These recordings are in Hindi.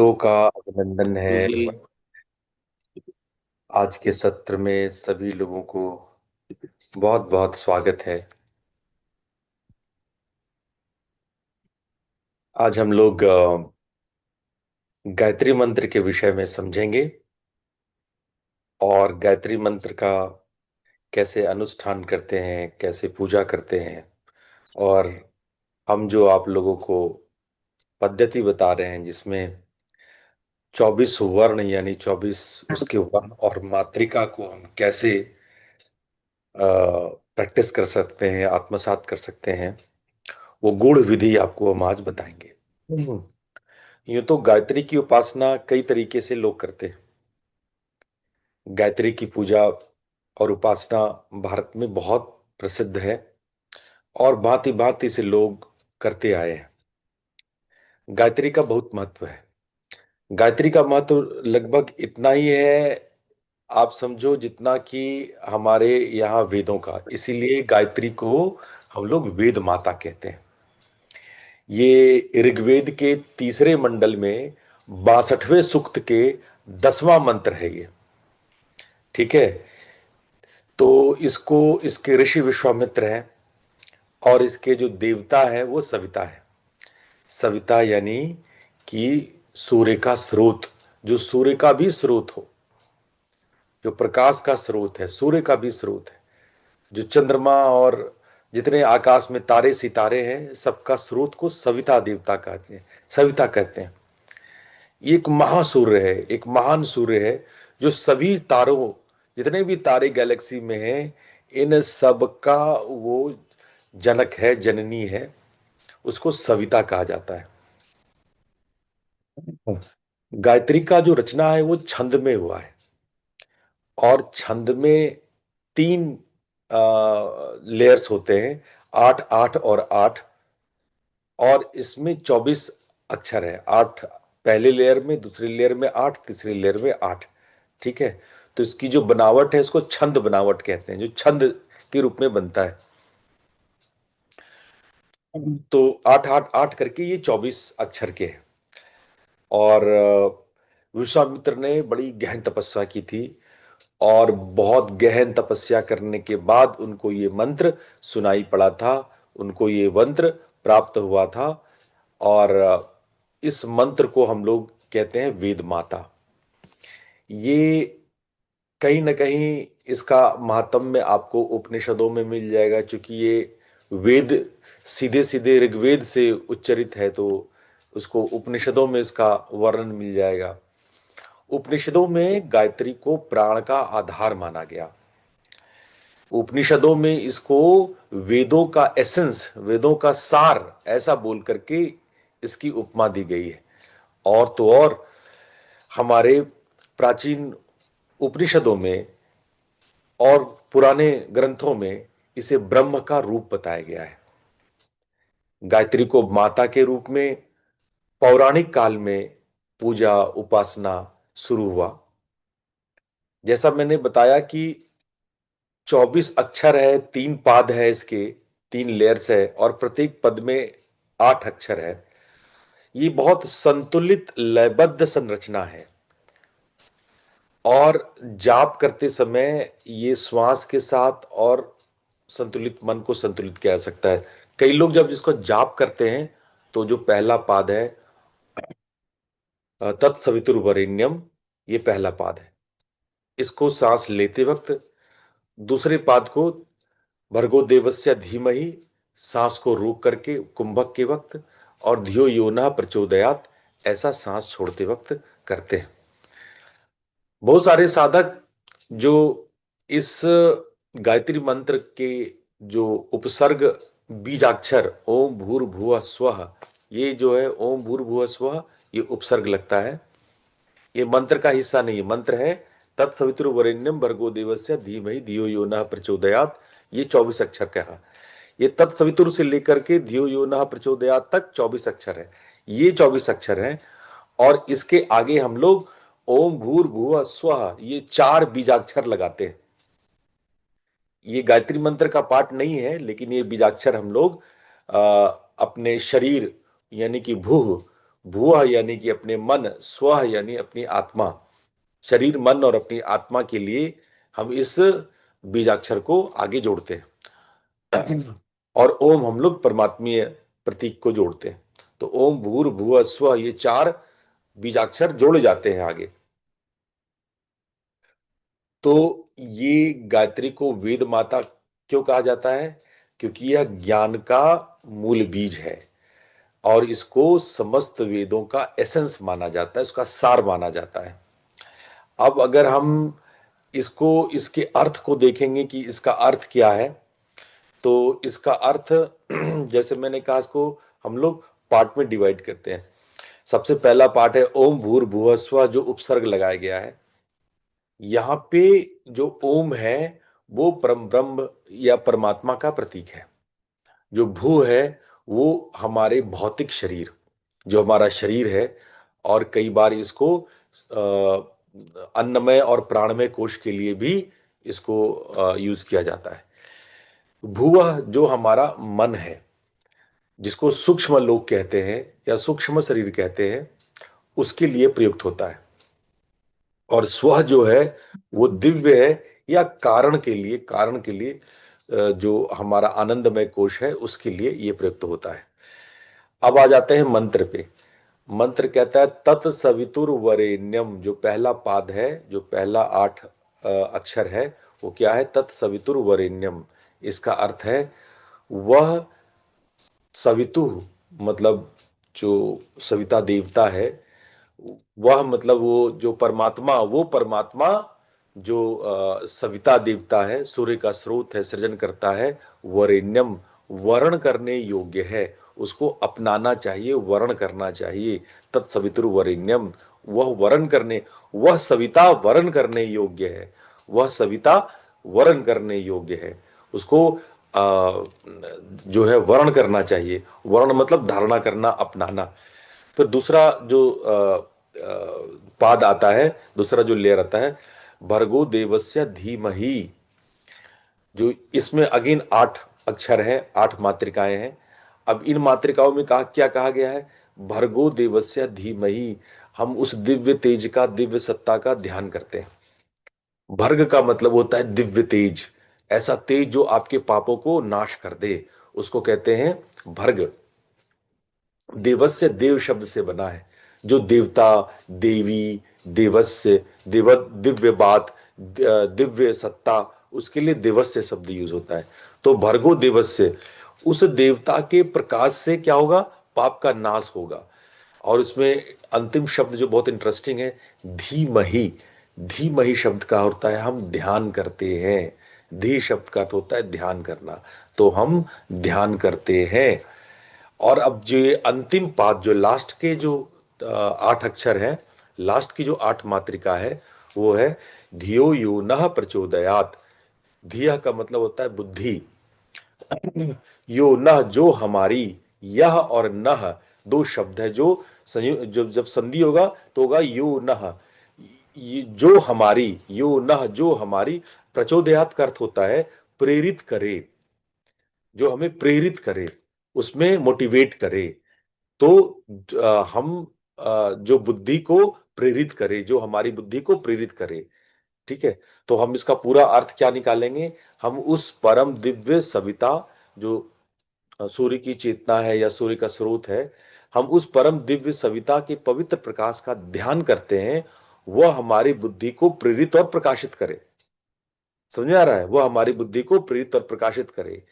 का अभिनंदन है। जी। आज के सत्र में सभी लोगों को बहुत बहुत स्वागत है। आज हम लोग गायत्री मंत्र के विषय में समझेंगे और गायत्री मंत्र का कैसे अनुष्ठान करते हैं, कैसे पूजा करते हैं। और हम जो आप लोगों को पद्धति बता रहे हैं जिसमें 24 वर्ण यानी 24 उसके वर्ण और मात्रिका को हम कैसे प्रैक्टिस कर सकते हैं, आत्मसात कर सकते हैं, वो गूढ़ विधि आपको हम आज बताएंगे। यूं तो गायत्री की उपासना कई तरीके से लोग करते हैं। गायत्री की पूजा और उपासना भारत में बहुत प्रसिद्ध है और भांति भांति से लोग करते आए हैं। गायत्री का बहुत महत्व है। गायत्री का महत्व लगभग इतना ही है, आप समझो, जितना कि हमारे यहाँ वेदों का। इसीलिए गायत्री को हम लोग वेद माता कहते हैं। ये ऋग्वेद के तीसरे मंडल में 62वें सूक्त के 10वां मंत्र है ये। ठीक है। तो इसको इसके ऋषि विश्वामित्र हैं और इसके जो देवता है वो सविता है। सविता यानी कि सूर्य का स्रोत, जो सूर्य का भी स्रोत हो, जो प्रकाश का स्रोत है, सूर्य का भी स्रोत है, जो चंद्रमा और जितने आकाश में तारे सितारे हैं सबका स्रोत को सविता देवता कहते हैं, सविता कहते हैं। ये एक महासूर्य है, एक महान सूर्य है जो सभी तारों, जितने भी तारे गैलेक्सी में हैं, इन सब का वो जनक है, जननी है। उसको सविता कहा जाता है। गायत्री का जो रचना है वो छंद में हुआ है और छंद में 3 लेयर्स होते हैं, 8 8 और 8। और इसमें 24 अक्षर है। 8 पहले लेयर में, दूसरी लेयर में 8, तीसरी लेयर में 8। ठीक है। तो इसकी जो बनावट है इसको छंद बनावट कहते हैं, जो छंद के रूप में बनता है। तो 8 8 8 करके ये 24 अक्षर के हैं। और विश्वामित्र ने बड़ी गहन तपस्या की थी और बहुत गहन तपस्या करने के बाद उनको ये मंत्र सुनाई पड़ा था, उनको ये मंत्र प्राप्त हुआ था। और इस मंत्र को हम लोग कहते हैं वेद माता। ये कहीं ना कहीं इसका महात्म्य आपको उपनिषदों में मिल जाएगा, क्योंकि ये वेद सीधे सीधे ऋग्वेद से उच्चरित है, तो उसको उपनिषदों में इसका वर्णन मिल जाएगा। उपनिषदों में गायत्री को प्राण का आधार माना गया। उपनिषदों में इसको वेदों का एसेंस, वेदों का सार ऐसा बोल करके इसकी उपमा दी गई है। और तो और हमारे प्राचीन उपनिषदों में और पुराने ग्रंथों में इसे ब्रह्म का रूप बताया गया है। गायत्री को माता के रूप में पौराणिक काल में पूजा उपासना शुरू हुआ। जैसा मैंने बताया कि 24 अक्षर है, 3 पाद है इसके, 3 लेयर्स है और प्रत्येक पद में 8 अक्षर है। ये बहुत संतुलित लयबद्ध संरचना है। और जाप करते समय ये श्वास के साथ और संतुलित मन को संतुलित किया जा सकता है। कई लोग जब इसको जाप करते हैं तो जो पहला पाद है तत्सवितुर्वरेण्यम, ये पहला पाद है। इसको सांस लेते वक्त, दूसरे पाद को भर्गो देवस्य धीमहि, सांस को रोक करके कुंभक के वक्त, और धियो यो न प्रचोदयात, ऐसा सांस छोड़ते वक्त करते हैं। बहुत सारे साधक जो इस गायत्री मंत्र के जो उपसर्ग बीजाक्षर ओम भूर्भुवः स्वः, ये जो है ओम भूर्भुवः स्वः, ये उपसर्ग लगता है। ये मंत्र का हिस्सा नहीं है, मंत्र है तत्सवितुर्वरेण्यम भर्गो देवस्य धीमहि धियो यो नः प्रचोदयात्। ये 24 अक्षर का है। ये तत्सवितुर से लेकर के धियो यो नः प्रचोदयात् तक 24 अक्षर है। ये 24 अक्षर है। और इसके आगे हम लोग ओम भूर्भुवः स्वः, ये 4 बीजाक्षर लगाते हैं। ये गायत्री मंत्र का पाठ नहीं है, लेकिन ये बीजाक्षर हम लोग अपने शरीर यानी कि भूह, भुवः यानी कि अपने मन, स्वः यानी अपनी आत्मा, शरीर, मन और अपनी आत्मा के लिए हम इस बीजाक्षर को आगे जोड़ते हैं। और ओम हम लोग परमात्मीय प्रतीक को जोड़ते हैं। तो ओम, भूर, भुवः, स्वः, ये चार बीजाक्षर जोड़े जाते हैं आगे। तो ये गायत्री को वेद माता क्यों कहा जाता है? क्योंकि यह ज्ञान का मूल बीज है और इसको समस्त वेदों का एसेंस माना जाता है, इसका सार माना जाता है। अब अगर हम इसको, इसके अर्थ को देखेंगे कि इसका अर्थ क्या है, तो इसका अर्थ जैसे मैंने कहा, इसको हम लोग पार्ट में डिवाइड करते हैं। सबसे पहला पार्ट है ओम भूर भुवः स्वः, जो उपसर्ग लगाया गया है। यहां पे जो ओम है वो परम ब्रह्म या परमात्मा का प्रतीक है। जो भू है वो हमारे भौतिक शरीर, जो हमारा शरीर है, और कई बार इसको अन्नमय और प्राणमय कोश के लिए भी इसको यूज किया जाता है। भूवः जो हमारा मन है, जिसको सूक्ष्म लोक कहते हैं या सूक्ष्म शरीर कहते हैं, उसके लिए प्रयुक्त होता है। और स्व जो है वो दिव्य है या कारण के लिए जो हमारा आनंदमय कोश है उसके लिए ये प्रयुक्त होता है। अब आ जाते हैं मंत्र पे। मंत्र कहता है तत्सवितुर वरेण्यम, जो पहला पाद है, जो पहला 8 अक्षर है, वो क्या है? तत्सवितुर वरेण्यम। इसका अर्थ है वह सवितु, मतलब जो सविता देवता है, वह मतलब वो परमात्मा जो सविता देवता है, सूर्य का स्रोत है, सृजन करता है, वरेण्यम, वर्ण करने योग्य है, उसको अपनाना चाहिए, वर्ण करना चाहिए। तत्सवितुर वरेण्यम, वह सविता वर्ण करने योग्य है, वह सविता वर्ण करने योग्य है, उसको जो है वर्ण करना चाहिए। वर्ण मतलब धारणा करना, अपनाना। फिर दूसरा जो पाद आता है, दूसरा जो लेयर आता है, भर्गो देवस्य धीमहि, जो इसमें अगेन 8 अक्षर है, 8 मात्रिकाएं हैं। अब इन मात्रिकाओं में क्या कहा गया है? भर्गो देवस्य धीमहि, हम उस दिव्य तेज का, दिव्य सत्ता का ध्यान करते हैं। भर्ग का मतलब होता है दिव्य तेज, ऐसा तेज जो आपके पापों को नाश कर दे, उसको कहते हैं भर्ग। देवस्य देव शब्द से बना है, जो देवता, देवी, देवस्य, दिव्य बात, दिव्य सत्ता, उसके लिए देवस्य शब्द यूज होता है। तो भर्गो देवस्य, उस देवता के प्रकाश से क्या होगा? पाप का नाश होगा। और इसमें अंतिम शब्द जो बहुत इंटरेस्टिंग है, धीमहि। धीमहि शब्द का होता है हम ध्यान करते हैं। धी शब्द का अर्थ होता है ध्यान करना, तो हम ध्यान करते हैं। और अब जो ये अंतिम पाद, जो लास्ट के जो 8 अक्षर है, लास्ट की जो 8 मात्रिका है, वो है धियो यो नः प्रचोदयात। धिया का मतलब होता है बुद्धि, यो नः जो हमारी, यह और नः दो शब्द है, जो जब संधि होगा तो होगा यो नः, जो हमारी, यो नः जो हमारी, प्रचोदयात का अर्थ होता है प्रेरित करे, जो हमें प्रेरित करे, उसमें मोटिवेट करे। तो हम जो बुद्धि को प्रेरित करे, जो हमारी बुद्धि को प्रेरित करे। ठीक है, तो हम इसका पूरा अर्थ क्या निकालेंगे? हम उस परम दिव्य सविता, जो सूर्य की चेतना है या सूर्य का स्रोत है, हम उस परम दिव्य सविता के पवित्र प्रकाश का ध्यान करते हैं। वह हमारी बुद्धि को प्रेरित और प्रकाशित करे। समझ आ रहा है? वह हमारी बुद्धि को प्रेरित और प्रकाशित करे।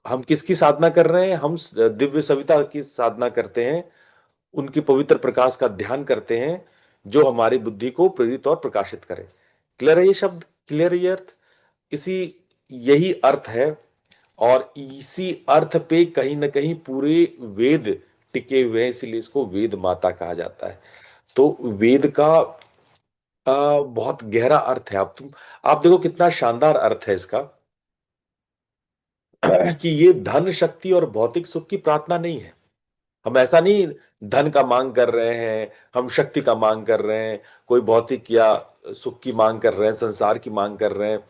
हम किसकी साधना कर रहे हैं? हम दिव्य सविता की साधना करते हैं, उनकी पवित्र प्रकाश का ध्यान करते हैं, जो हमारी बुद्धि को प्रेरित और प्रकाशित करे। क्लियर है ये शब्द? क्लियर है ये अर्थ? इसी यही अर्थ है, और इसी अर्थ पे कहीं ना कहीं पूरे वेद टिके हुए हैं, इसीलिए इसको वेद माता कहा जाता है। तो वेद का बहुत गहरा अर्थ है। आप देखो कितना शानदार अर्थ है इसका, कि ये धन, शक्ति और भौतिक सुख की प्रार्थना नहीं है। हम ऐसा नहीं धन का मांग कर रहे हैं, हम शक्ति का मांग कर रहे हैं, कोई भौतिक या सुख की मांग कर रहे हैं, संसार की मांग कर रहे हैं।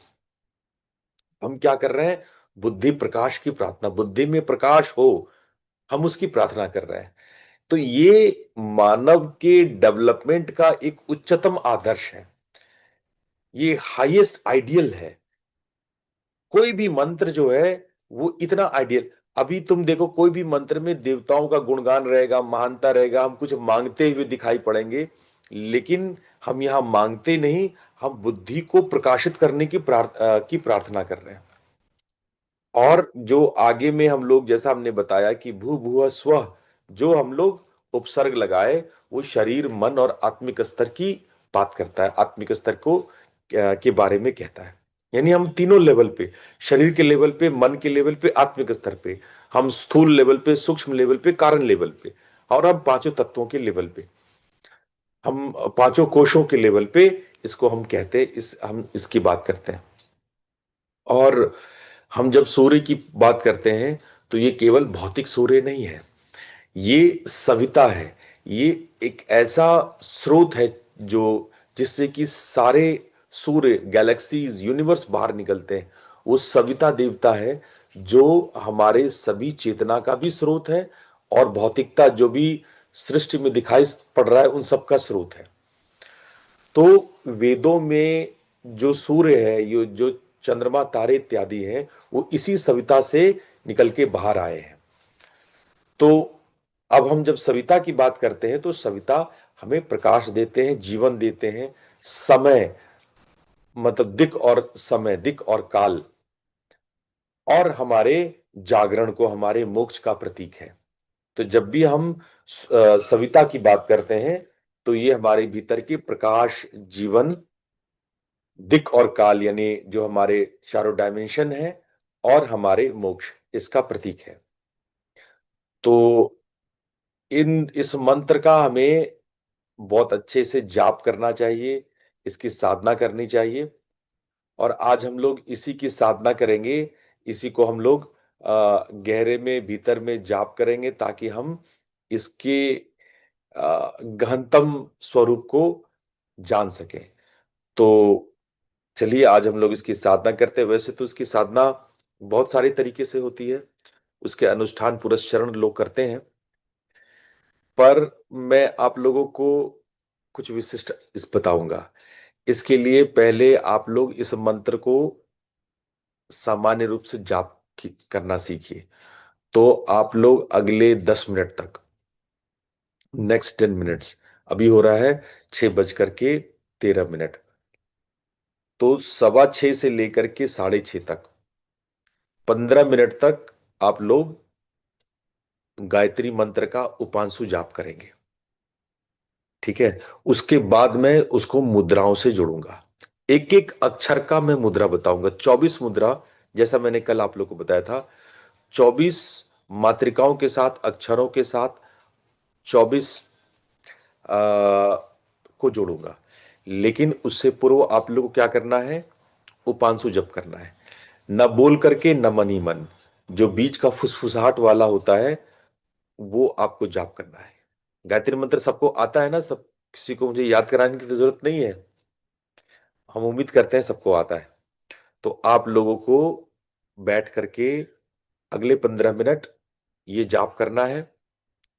हम क्या कर रहे हैं? बुद्धि प्रकाश की प्रार्थना, बुद्धि में प्रकाश हो, हम उसकी प्रार्थना कर रहे हैं। तो ये मानव के डेवलपमेंट का एक उच्चतम आदर्श है, ये हाईएस्ट आइडियल है। कोई भी मंत्र जो है वो इतना आइडियल, अभी तुम देखो कोई भी मंत्र में देवताओं का गुणगान रहेगा, महानता रहेगा, हम कुछ मांगते हुए दिखाई पड़ेंगे, लेकिन हम यहां मांगते नहीं, हम बुद्धि को प्रकाशित करने की प्रार्थना कर रहे हैं। और जो आगे में हम लोग, जैसा हमने बताया कि भू भुव स्व, जो हम लोग उपसर्ग लगाए, वो शरीर, मन और आत्मिक स्तर की बात करता है, आत्मिक स्तर को के बारे में कहता है। यानी हम तीनों लेवल पे, शरीर के लेवल पे, मन के लेवल पे, आत्मिक स्तर पे, हम स्थूल लेवल पे, सूक्ष्म लेवल पे, कारण लेवल पे, और हम पांचों तत्वों के लेवल पे, हम पांचों कोशों के लेवल पे इसको हम कहते हैं, हम इसकी बात करते हैं। और हम जब सूर्य की बात करते हैं तो ये केवल भौतिक सूर्य नहीं है, ये सविता है, ये एक ऐसा स्रोत है जो, जिससे कि सारे सूर्य, गैलेक्सीज, यूनिवर्स बाहर निकलते हैं। वो सविता देवता है जो हमारे सभी चेतना का भी स्रोत है, और भौतिकता जो भी सृष्टि में दिखाई पड़ रहा है उन सब का स्रोत है। तो वेदों में जो सूर्य है, ये जो चंद्रमा, तारे इत्यादि हैं, वो इसी सविता से निकल के बाहर आए हैं। तो अब हम जब सविता की बात करते हैं तो सविता हमें प्रकाश देते हैं, जीवन देते हैं, समय, मतलब दिक और समय, दिक और काल, और हमारे जागरण को, हमारे मोक्ष का प्रतीक है। तो जब भी हम सविता की बात करते हैं तो ये हमारे भीतर के प्रकाश, जीवन, दिक और काल, यानी जो हमारे चारों डायमेंशन है, और हमारे मोक्ष, इसका प्रतीक है। तो इस मंत्र का हमें बहुत अच्छे से जाप करना चाहिए, इसकी साधना करनी चाहिए। और आज हम लोग इसी की साधना करेंगे, इसी को हम लोग गहरे में, भीतर में जाप करेंगे, ताकि हम इसके गहनतम स्वरूप को जान सकें। तो चलिए आज हम लोग इसकी साधना करते हैं। वैसे तो इसकी साधना बहुत सारे तरीके से होती है, उसके अनुष्ठान पुरस्चरण लोग करते हैं, पर मैं आप लोगों को कुछ विशिष्ट इस बताऊंगा। इसके लिए पहले आप लोग इस मंत्र को सामान्य रूप से जाप करना सीखिए। तो आप लोग अगले 10 मिनट तक, नेक्स्ट 10 मिनट्स, अभी हो रहा है 6:13, तो 6:15 से लेकर के 6:30 तक 15 मिनट तक आप लोग गायत्री मंत्र का उपांशु जाप करेंगे। ठीक है, उसके बाद मैं उसको मुद्राओं से जोड़ूंगा, एक एक अक्षर का मैं मुद्रा बताऊंगा, 24 मुद्रा, जैसा मैंने कल आप लोग को बताया था, 24 मात्रिकाओं के साथ, अक्षरों के साथ 24 को जोड़ूंगा। लेकिन उससे पूर्व आप लोग को क्या करना है, उपांशु जप करना है, न बोल करके, न मनी मन, जो बीच का फुसफुसाहट वाला होता है वो आपको जाप करना है। गायत्री मंत्र सबको आता है ना, सब, किसी को मुझे याद कराने की तो जरूरत नहीं है, हम उम्मीद करते हैं सबको आता है। तो आप लोगों को बैठ करके अगले 15 मिनट ये जाप करना है,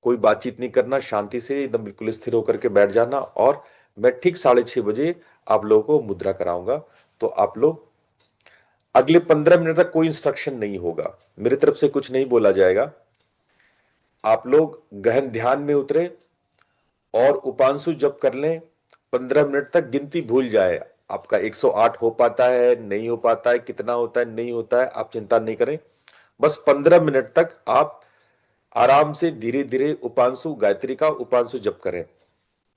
कोई बातचीत नहीं करना, शांति से एकदम बिल्कुल स्थिर होकर के बैठ जाना, और मैं ठीक 6:30 आप लोगों को मुद्रा कराऊंगा। तो आप लोग अगले 15 मिनट तक कोई इंस्ट्रक्शन नहीं होगा, मेरी तरफ से कुछ नहीं बोला जाएगा, आप लोग गहन ध्यान में उतरे और उपांशु जप कर लें। 15 मिनट तक गिनती भूल जाए, आपका 108 हो पाता है, नहीं हो पाता है, कितना होता है, नहीं होता है, आप चिंता नहीं करें। बस 15 मिनट तक आप आराम से धीरे धीरे उपांशु, गायत्री का उपांशु जप करें,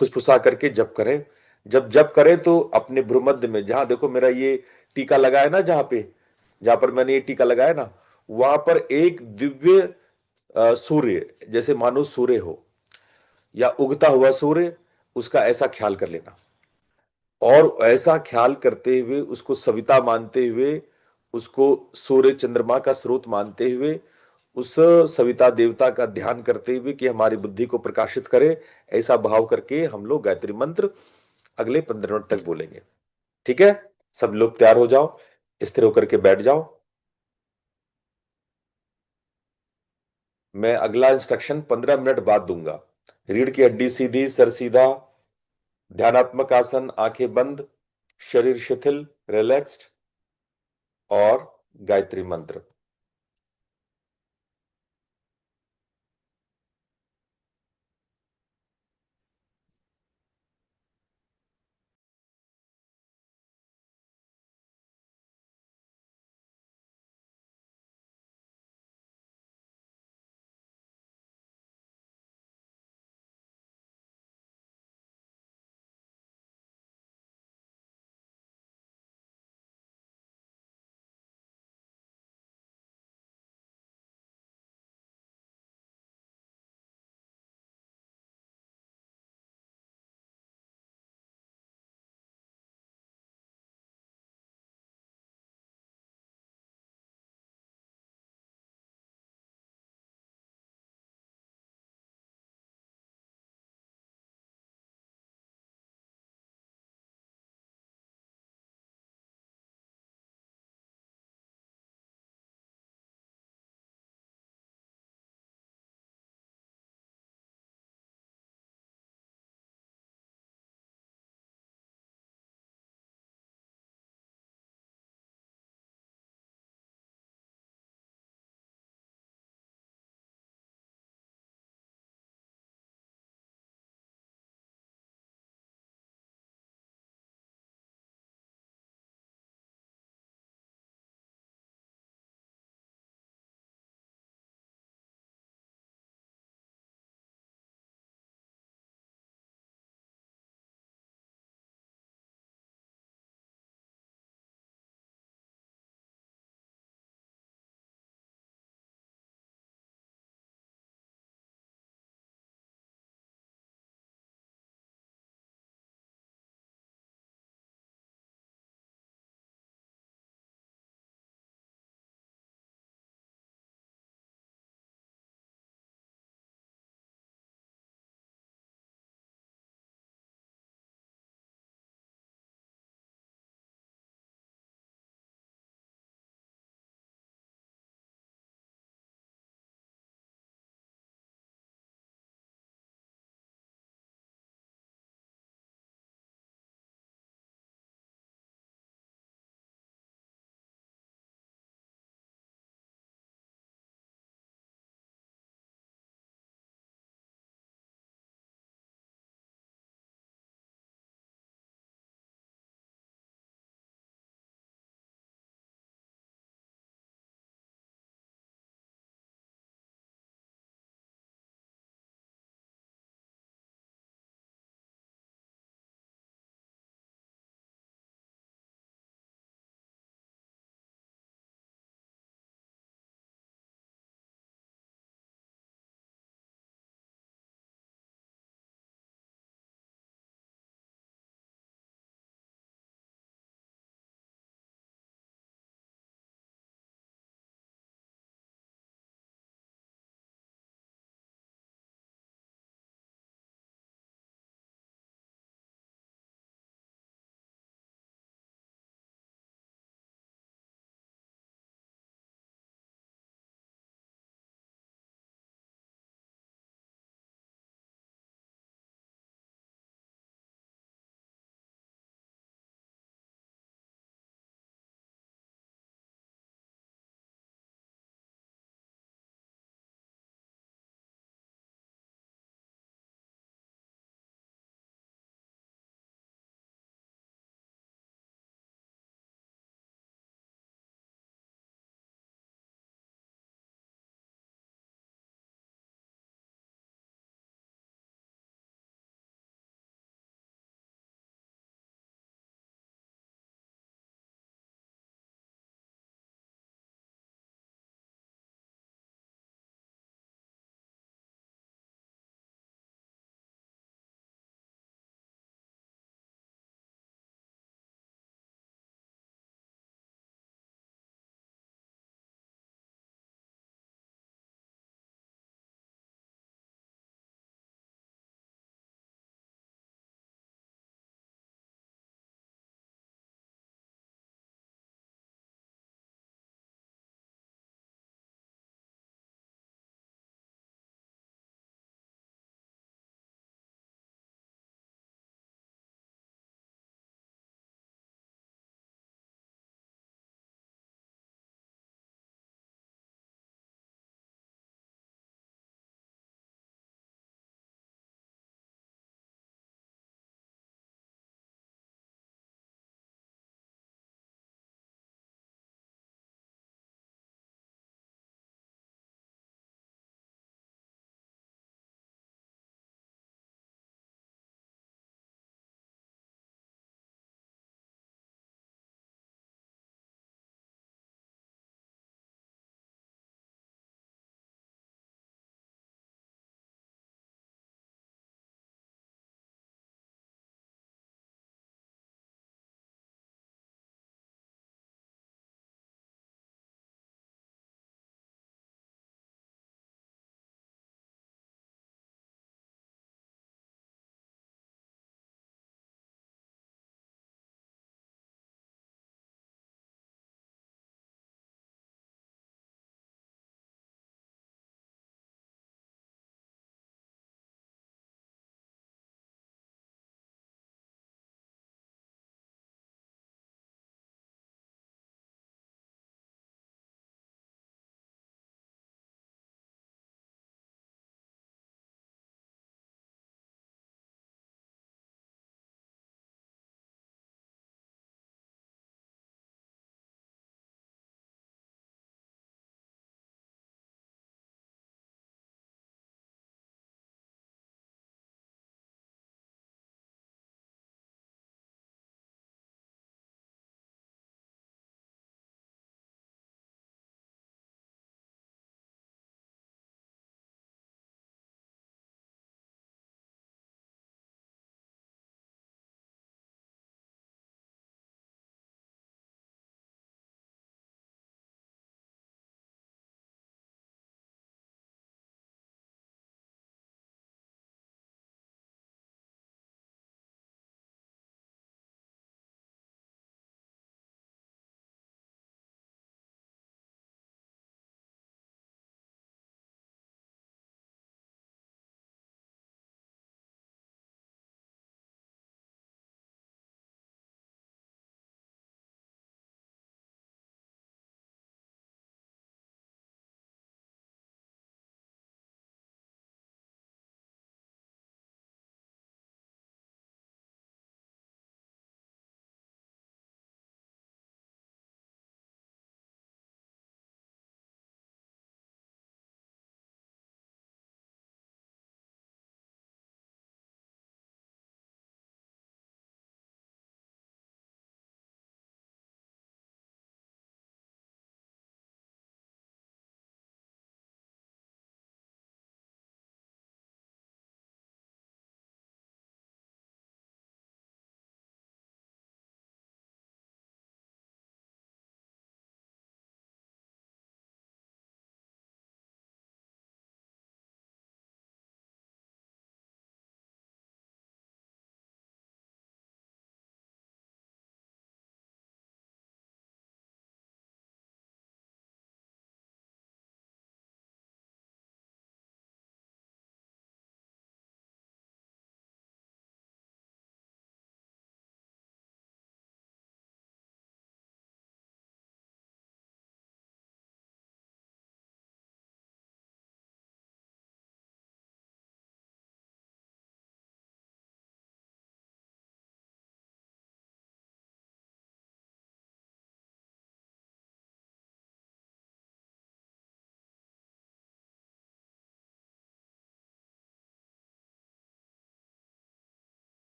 फुसफुसा करके जप करें। जब जप करें तो अपने भ्रूमध्य में, जहां देखो मेरा ये टीका लगा है ना, जहां पर मैंने ये टीका लगाया ना, वहां पर एक दिव्य सूर्य, जैसे मानो सूर्य हो या उगता हुआ सूर्य, उसका ऐसा ख्याल कर लेना, और ऐसा ख्याल करते हुए, उसको सविता मानते हुए, उसको सूर्य चंद्रमा का स्रोत मानते हुए, उस सविता देवता का ध्यान करते हुए कि हमारी बुद्धि को प्रकाशित करे, ऐसा भाव करके हम लोग गायत्री मंत्र अगले 15 मिनट तक बोलेंगे। ठीक है, सब लोग तैयार हो जाओ, स्थिर होकर के बैठ जाओ। मैं अगला इंस्ट्रक्शन 15 मिनट बाद दूंगा। रीढ़ की हड्डी सीधी, सर सीधा, ध्यानात्मक आसन, आंखें बंद, शरीर शिथिल, रिलैक्स्ड, और गायत्री मंत्र।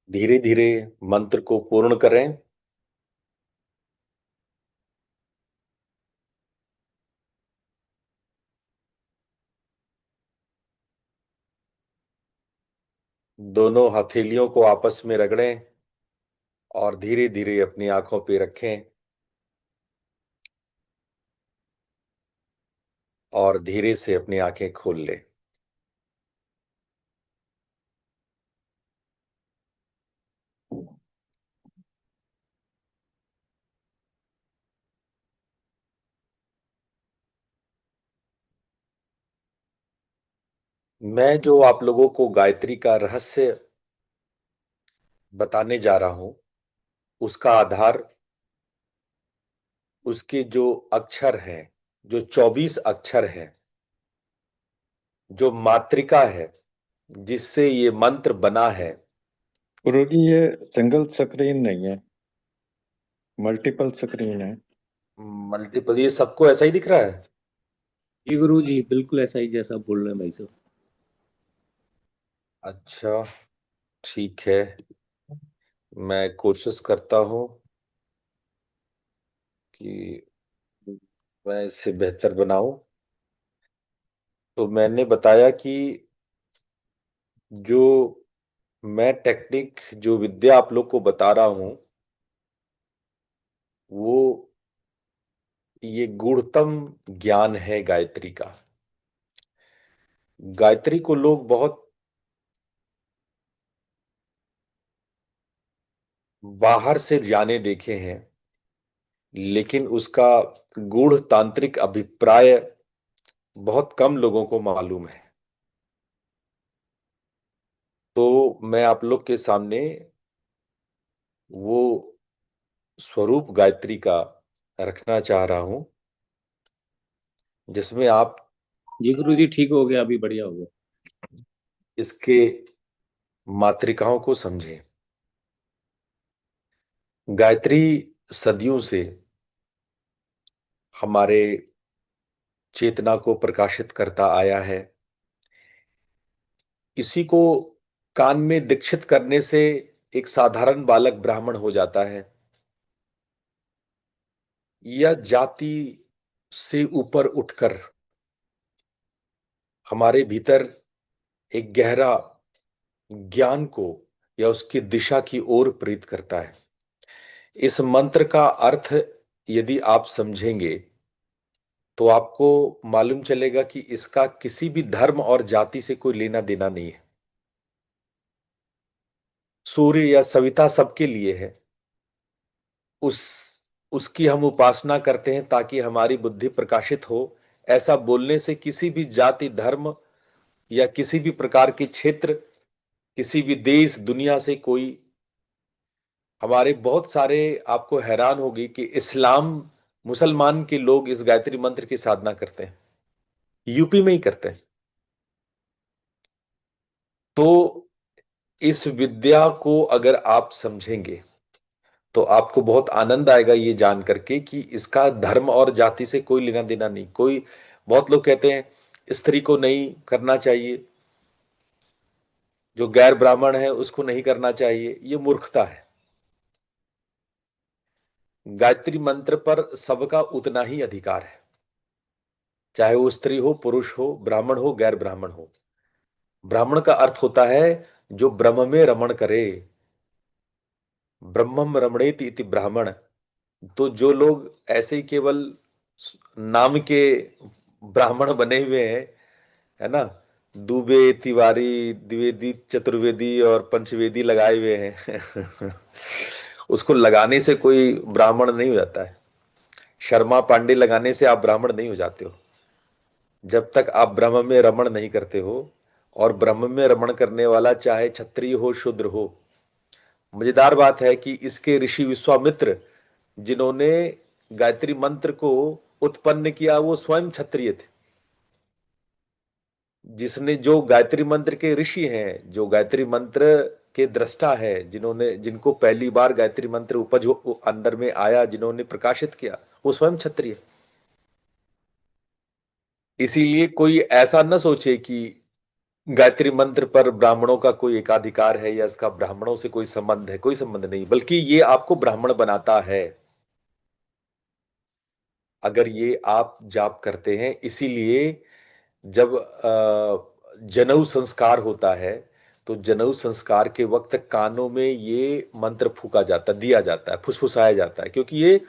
धीरे धीरे मंत्र को पूर्ण करें। दोनों हथेलियों को आपस में रगड़ें और धीरे धीरे अपनी आंखों पे रखें और धीरे से अपनी आंखें खोल लें। मैं जो आप लोगों को गायत्री का रहस्य बताने जा रहा हूं, उसका आधार उसके जो अक्षर हैं, जो 24 अक्षर हैं, जो मातृका है जिससे ये मंत्र बना है। गुरुजी ये सिंगल स्क्रीन नहीं है, मल्टीपल स्क्रीन है। मल्टीपल, ये सबको ऐसा ही दिख रहा है? जी गुरु जी, बिल्कुल ऐसा ही जैसा बोल रहे हैं भाई साहब। अच्छा, ठीक है, मैं कोशिश करता हूं कि मैं इससे बेहतर बनाऊं। तो मैंने बताया कि जो मैं टेक्निक, जो विद्या आप लोग को बता रहा हूं, वो ये गूढ़तम ज्ञान है गायत्री का। गायत्री को लोग बहुत बाहर से जाने देखे हैं, लेकिन उसका गूढ़ तांत्रिक अभिप्राय बहुत कम लोगों को मालूम है। तो मैं आप लोग के सामने वो स्वरूप गायत्री का रखना चाह रहा हूं, जिसमें आप जी गुरु जी, ठीक हो गया, अभी बढ़िया हो गया। इसके मातृकाओं को समझें। गायत्री सदियों से हमारे चेतना को प्रकाशित करता आया है। इसी को कान में दीक्षित करने से एक साधारण बालक ब्राह्मण हो जाता है, या जाति से ऊपर उठकर हमारे भीतर एक गहरा ज्ञान को या उसकी दिशा की ओर प्रेरित करता है। इस मंत्र का अर्थ यदि आप समझेंगे तो आपको मालूम चलेगा कि इसका किसी भी धर्म और जाति से कोई लेना देना नहीं है। सूर्य या सविता सबके लिए है। उस उसकी हम उपासना करते हैं ताकि हमारी बुद्धि प्रकाशित हो। ऐसा बोलने से किसी भी जाति, धर्म या किसी भी प्रकार के क्षेत्र, किसी भी देश दुनिया से कोई, हमारे बहुत सारे, आपको हैरान होगी कि इस्लाम, मुसलमान के लोग इस गायत्री मंत्र की साधना करते हैं, यूपी में ही करते हैं। तो इस विद्या को अगर आप समझेंगे तो आपको बहुत आनंद आएगा ये जान करके कि इसका धर्म और जाति से कोई लेना देना नहीं। कोई, बहुत लोग कहते हैं स्त्री को नहीं करना चाहिए, जो गैर ब्राह्मण है उसको नहीं करना चाहिए, ये मूर्खता है। गायत्री मंत्र पर सबका उतना ही अधिकार है, चाहे वो स्त्री हो, पुरुष हो, ब्राह्मण हो, गैर ब्राह्मण हो। ब्राह्मण का अर्थ होता है जो ब्रह्म में रमण करे। ब्रह्मम रमणेति इति ब्राह्मण। तो जो लोग ऐसे ही केवल नाम के ब्राह्मण बने हुए हैं, है ना, दुबे, तिवारी, द्विवेदी, चतुर्वेदी और पंचवेदी लगाए हुए हैं उसको लगाने से कोई ब्राह्मण नहीं हो जाता है। शर्मा पांडे लगाने से आप ब्राह्मण नहीं हो जाते हो, जब तक आप ब्रह्म में रमण नहीं करते हो। और ब्रह्म में रमण करने वाला चाहे क्षत्रिय हो, शूद्र हो। मजेदार बात है कि इसके ऋषि विश्वामित्र, जिन्होंने गायत्री मंत्र को उत्पन्न किया, वो स्वयं क्षत्रिय थे। जिसने, जो गायत्री मंत्र के ऋषि हैं, जो गायत्री मंत्र के दृष्टा है, जिन्होंने, जिनको पहली बार गायत्री मंत्र उपज अंदर में आया, जिन्होंने प्रकाशित किया, वो स्वयं क्षत्रिय। इसीलिए कोई ऐसा न सोचे कि गायत्री मंत्र पर ब्राह्मणों का कोई एकाधिकार है या इसका ब्राह्मणों से कोई संबंध है? कोई संबंध नहीं, बल्कि ये आपको ब्राह्मण बनाता है अगर ये आप जाप करते हैं। इसीलिए जब जनेऊ संस्कार होता है तो जनेऊ संस्कार के वक्त कानों में ये मंत्र फूका जाता, दिया जाता है, फुसफुसाया जाता है, क्योंकि ये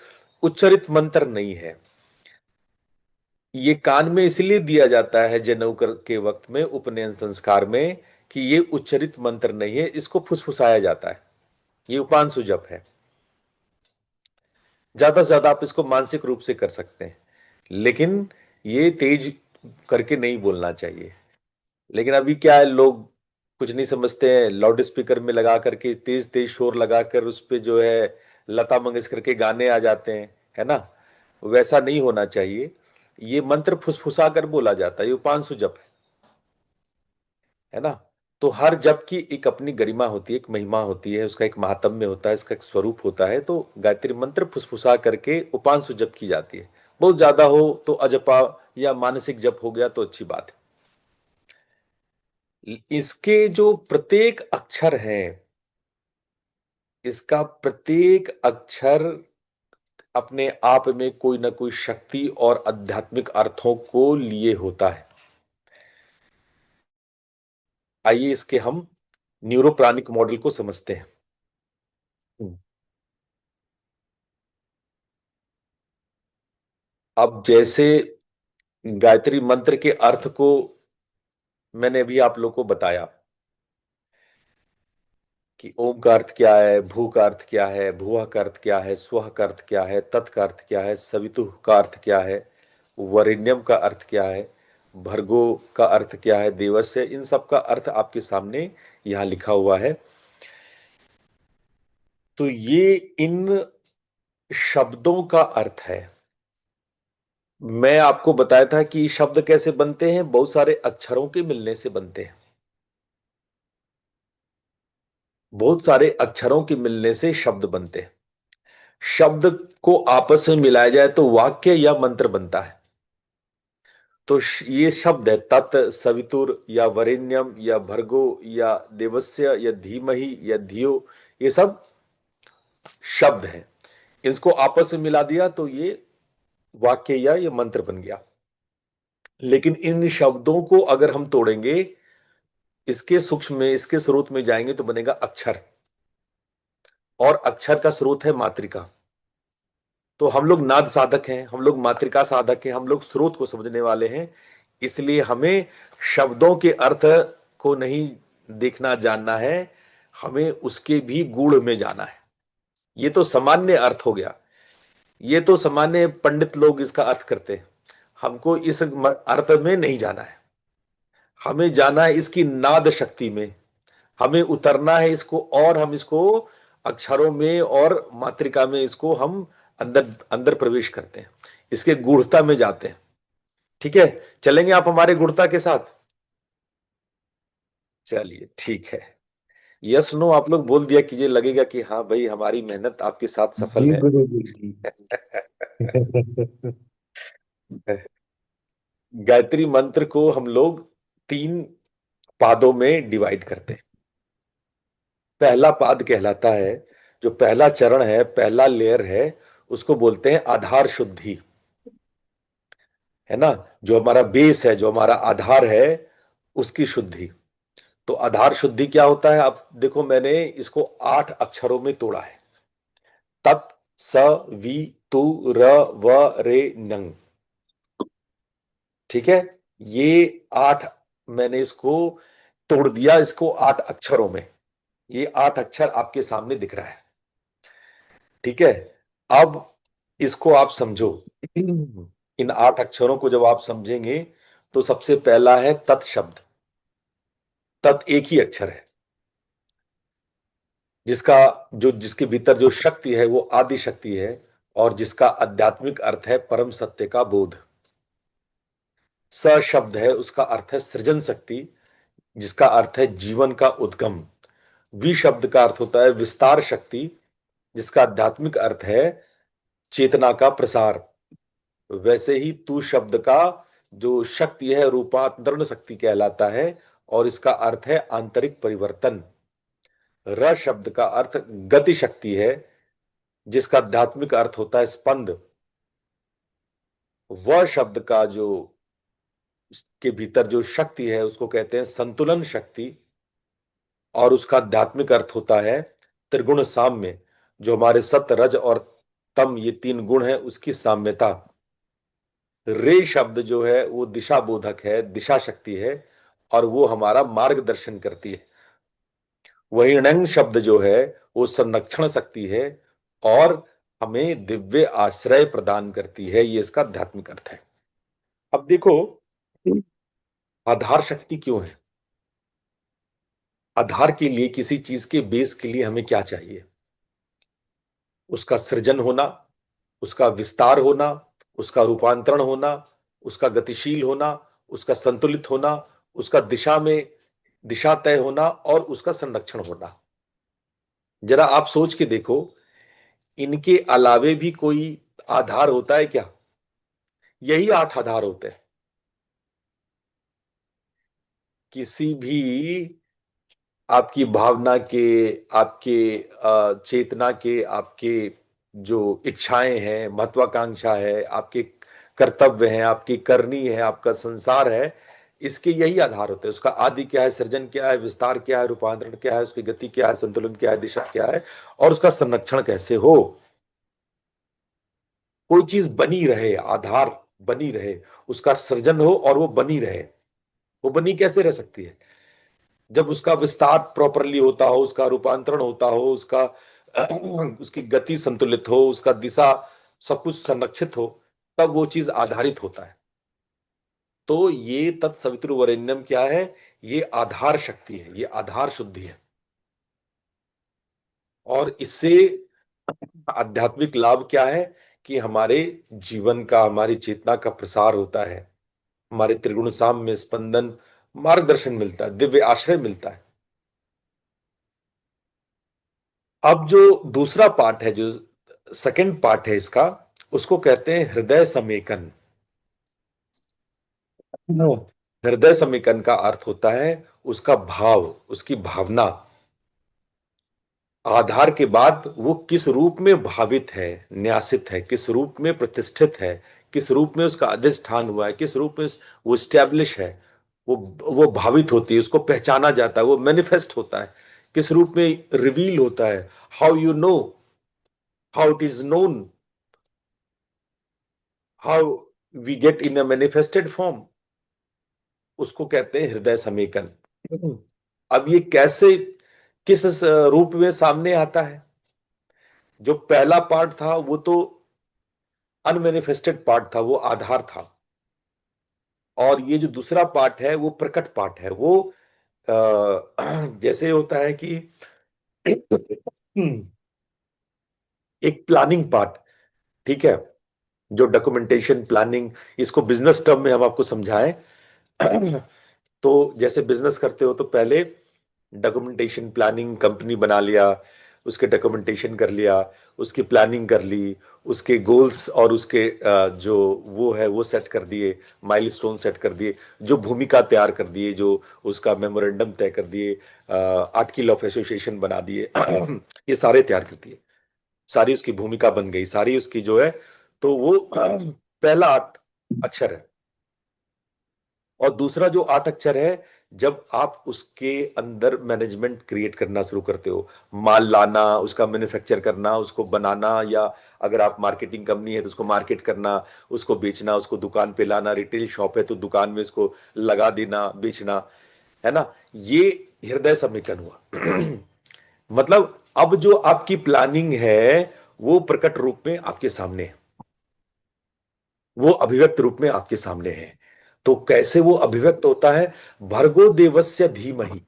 उच्चरित मंत्र नहीं है। ये कान में इसलिए दिया जाता है जनेऊ के वक्त में, उपनयन संस्कार में, कि ये उच्चरित मंत्र नहीं है, इसको फुसफुसाया जाता है। ये उपांशु जप है। ज्यादा से ज्यादा आप इसको मानसिक रूप से कर सकते हैं, लेकिन ये तेज करके नहीं बोलना चाहिए। लेकिन अभी क्या है, लोग कुछ नहीं समझते हैं, लाउड स्पीकर में लगा करके तेज तेज शोर लगाकर उस पे जो है लता मंगेशकर के गाने आ जाते हैं, है ना। वैसा नहीं होना चाहिए। ये मंत्र फुसफुसा कर बोला जाता है, ये उपांशु जप है ना। तो हर जप की एक अपनी गरिमा होती है, एक महिमा होती है, उसका एक महात्म्य होता है, इसका एक स्वरूप होता है। तो गायत्री मंत्र फुसफुसा करके उपांशु जप की जाती है। बहुत ज्यादा हो तो अजपा या मानसिक जप हो गया तो अच्छी बात है। इसके जो प्रत्येक अक्षर है, इसका प्रत्येक अक्षर अपने आप में कोई ना कोई शक्ति और आध्यात्मिक अर्थों को लिए होता है। आइए इसके हम न्यूरोप्रानिक मॉडल को समझते हैं। अब जैसे गायत्री मंत्र के अर्थ को मैंने अभी आप लोग को बताया कि ओम का अर्थ क्या है, भू का अर्थ क्या है, भुवः का अर्थ क्या है, स्वः का अर्थ क्या है, तत् का अर्थ क्या है, सवितुः का अर्थ क्या है, वरेण्यम का अर्थ क्या है, भर्गो का अर्थ क्या है, देवस्य, इन सब का अर्थ आपके सामने यहां लिखा हुआ है। तो ये इन शब्दों का अर्थ है। मैं आपको बताया था कि शब्द कैसे बनते हैं, बहुत सारे अक्षरों के मिलने से बनते हैं। बहुत सारे अक्षरों के मिलने से शब्द बनते हैं। शब्द को आपस में मिलाया जाए तो वाक्य या मंत्र बनता है। तो ये शब्द है तत्, सवितुर या वरेण्यम या भर्गो या देवस्य या धीमहि या धियो, ये सब शब्द हैं। इसको आपस में मिला दिया तो ये वाक्य या ये मंत्र बन गया। लेकिन इन शब्दों को अगर हम तोड़ेंगे, इसके सूक्ष्म में, इसके स्रोत में जाएंगे तो बनेगा अक्षर, और अक्षर का स्रोत है मातृका। तो हम लोग नाद साधक हैं, हम लोग मातृका साधक हैं, हम लोग स्रोत को समझने वाले हैं। इसलिए हमें शब्दों के अर्थ को नहीं देखना जानना है, हमें उसके भी गूढ़ में जाना है। ये तो सामान्य अर्थ हो गया, ये तो सामान्य पंडित लोग इसका अर्थ करते हैं। हमको इस अर्थ में नहीं जाना है, हमें जाना है इसकी नाद शक्ति में। हमें उतरना है इसको, और हम इसको अक्षरों में और मातृका में इसको हम अंदर अंदर प्रवेश करते हैं, इसके गूढ़ता में जाते हैं। ठीक है, चलेंगे आप हमारे गूढ़ता के साथ? चलिए ठीक है। यस नो आप लोग बोल दिया कीजिए, लगेगा कि हाँ भाई हमारी मेहनत आपके साथ सफल जी है। गुरु जी। गायत्री मंत्र को हम लोग 3 पादों में डिवाइड करते हैं। पहला पाद कहलाता है, जो पहला चरण है, पहला लेयर है, उसको बोलते हैं आधार शुद्धि, है ना। जो हमारा बेस है, जो हमारा आधार है, उसकी शुद्धि। तो आधार शुद्धि क्या होता है, आप देखो मैंने इसको 8 अक्षरों में तोड़ा है। तत्, स, वी, तु, र, व, रे, नंग। ठीक है, ये 8 मैंने इसको तोड़ दिया, इसको 8 अक्षरों में। ये 8 अक्षर आपके सामने दिख रहा है। ठीक है, अब इसको आप समझो। इन 8 अक्षरों को जब आप समझेंगे तो सबसे पहला है तत् शब्द। तत् एक ही अक्षर है, जिसका जिसके भीतर जो शक्ति है वो आदि शक्ति है, और जिसका आध्यात्मिक अर्थ है परम सत्य का बोध। स शब्द है, उसका अर्थ है सृजन शक्ति, जिसका अर्थ है जीवन का उद्गम। वी शब्द का अर्थ होता है विस्तार शक्ति, जिसका आध्यात्मिक अर्थ है चेतना का प्रसार। वैसे ही तू शब्द का जो शक्ति है रूपांतरण शक्ति कहलाता है, और इसका अर्थ है आंतरिक परिवर्तन। र शब्द का अर्थ गति शक्ति है, जिसका आध्यात्मिक अर्थ होता है स्पंद। व शब्द का जो के भीतर जो शक्ति है उसको कहते हैं संतुलन शक्ति, और उसका आध्यात्मिक अर्थ होता है त्रिगुण साम्य, जो हमारे सत्य रज और तम ये 3 गुण है उसकी साम्यता। रे शब्द जो है वो दिशा बोधक है, दिशा शक्ति है, और वो हमारा मार्गदर्शन करती है। वही णंग शब्द जो है वो संरक्षण शक्ति है और हमें दिव्य आश्रय प्रदान करती है। ये इसका आध्यात्मिक अर्थ है। अब देखो आधार शक्ति क्यों है। आधार के लिए, किसी चीज के बेस के लिए हमें क्या चाहिए? उसका सृजन होना, उसका विस्तार होना, उसका रूपांतरण होना, उसका गतिशील होना, उसका संतुलित होना, उसका दिशा में दिशा तय होना और उसका संरक्षण होना। जरा आप सोच के देखो, इनके अलावे भी कोई आधार होता है क्या? यही 8 आधार होते हैं। किसी भी आपकी भावना के, आपके चेतना के, आपके जो इच्छाएं हैं, महत्वाकांक्षा है, आपके कर्तव्य हैं, आपकी करनी है, आपका संसार है, इसके यही आधार होते हैं। उसका आदि क्या है, सृजन क्या है, विस्तार क्या है, रूपांतरण क्या है, उसकी गति क्या है, संतुलन क्या है, दिशा क्या है, और उसका संरक्षण कैसे हो। कोई चीज बनी रहे, आधार बनी रहे, उसका सृजन हो और वो बनी रहे। वो बनी कैसे रह सकती है? जब उसका विस्तार प्रॉपरली होता हो, उसका रूपांतरण होता हो, उसका उसकी गति संतुलित हो, उसका दिशा सब कुछ संरक्षित हो, तब वो चीज आधारित होता है। तो ये तत्सवितुर्वरेण्यम क्या है? ये आधार शक्ति है, ये आधार शुद्धि है। और इससे आध्यात्मिक लाभ क्या है कि हमारे जीवन का, हमारी चेतना का प्रसार होता है, हमारे त्रिगुण साम्य स्पंदन, मार्गदर्शन मिलता है, दिव्य आश्रय मिलता है। अब जो दूसरा पार्ट है, जो सेकंड पार्ट है इसका, उसको कहते हैं हृदय समेकन। हृदय समेकन का अर्थ होता है उसका भाव, उसकी भावना। आधार के बाद वो किस रूप में भावित है, न्यासित है, किस रूप में प्रतिष्ठित है, किस रूप में उसका अधिष्ठान हुआ है, किस रूप में वो स्टैब्लिश है, वो भावित होती है, उसको पहचाना जाता है, वो मैनिफेस्ट होता है, किस रूप में रिवील होता है। How you know, how it is known, how we get in a manifested form, उसको कहते हैं हृदय समेकन। अब ये कैसे, किस रूप में सामने आता है? जो पहला पार्ट था वो तो अनमैनिफेस्टेड पार्ट था, वो आधार था। और ये जो दूसरा पार्ट है वो प्रकट पार्ट है। वो जैसे होता है कि एक प्लानिंग पार्ट, ठीक है, जो डॉक्यूमेंटेशन प्लानिंग, इसको बिजनेस टर्म में हम आपको समझाएं तो जैसे बिजनेस करते हो तो पहले डॉक्यूमेंटेशन प्लानिंग, कंपनी बना लिया, उसके डॉक्यूमेंटेशन कर लिया, उसकी प्लानिंग कर ली, उसके गोल्स और उसके जो वो है वो सेट कर दिए, माइलस्टोन सेट कर दिए, जो भूमिका तैयार कर दिए, जो उसका मेमोरेंडम तय कर दिए, आर्टिकल ऑफ एसोसिएशन बना दिए ये सारे तैयार कर दिए, सारी उसकी भूमिका बन गई, सारी उसकी जो है, तो वो पहला 8 अक्षर है। और दूसरा जो 8 अक्षर है, जब आप उसके अंदर मैनेजमेंट क्रिएट करना शुरू करते हो, माल लाना, उसका मैन्युफैक्चर करना, उसको बनाना, या अगर आप मार्केटिंग कंपनी है तो उसको मार्केट करना, उसको बेचना, उसको दुकान पे लाना, रिटेल शॉप है तो दुकान में उसको लगा देना, बेचना, है ना, ये हृदय समेकन हुआ। मतलब अब जो आपकी प्लानिंग है वो प्रकट रूप में आपके सामने है, वो अभिव्यक्त रूप में आपके सामने है। तो कैसे वो अभिव्यक्त होता है? भर्गो देवस्य धीमहि।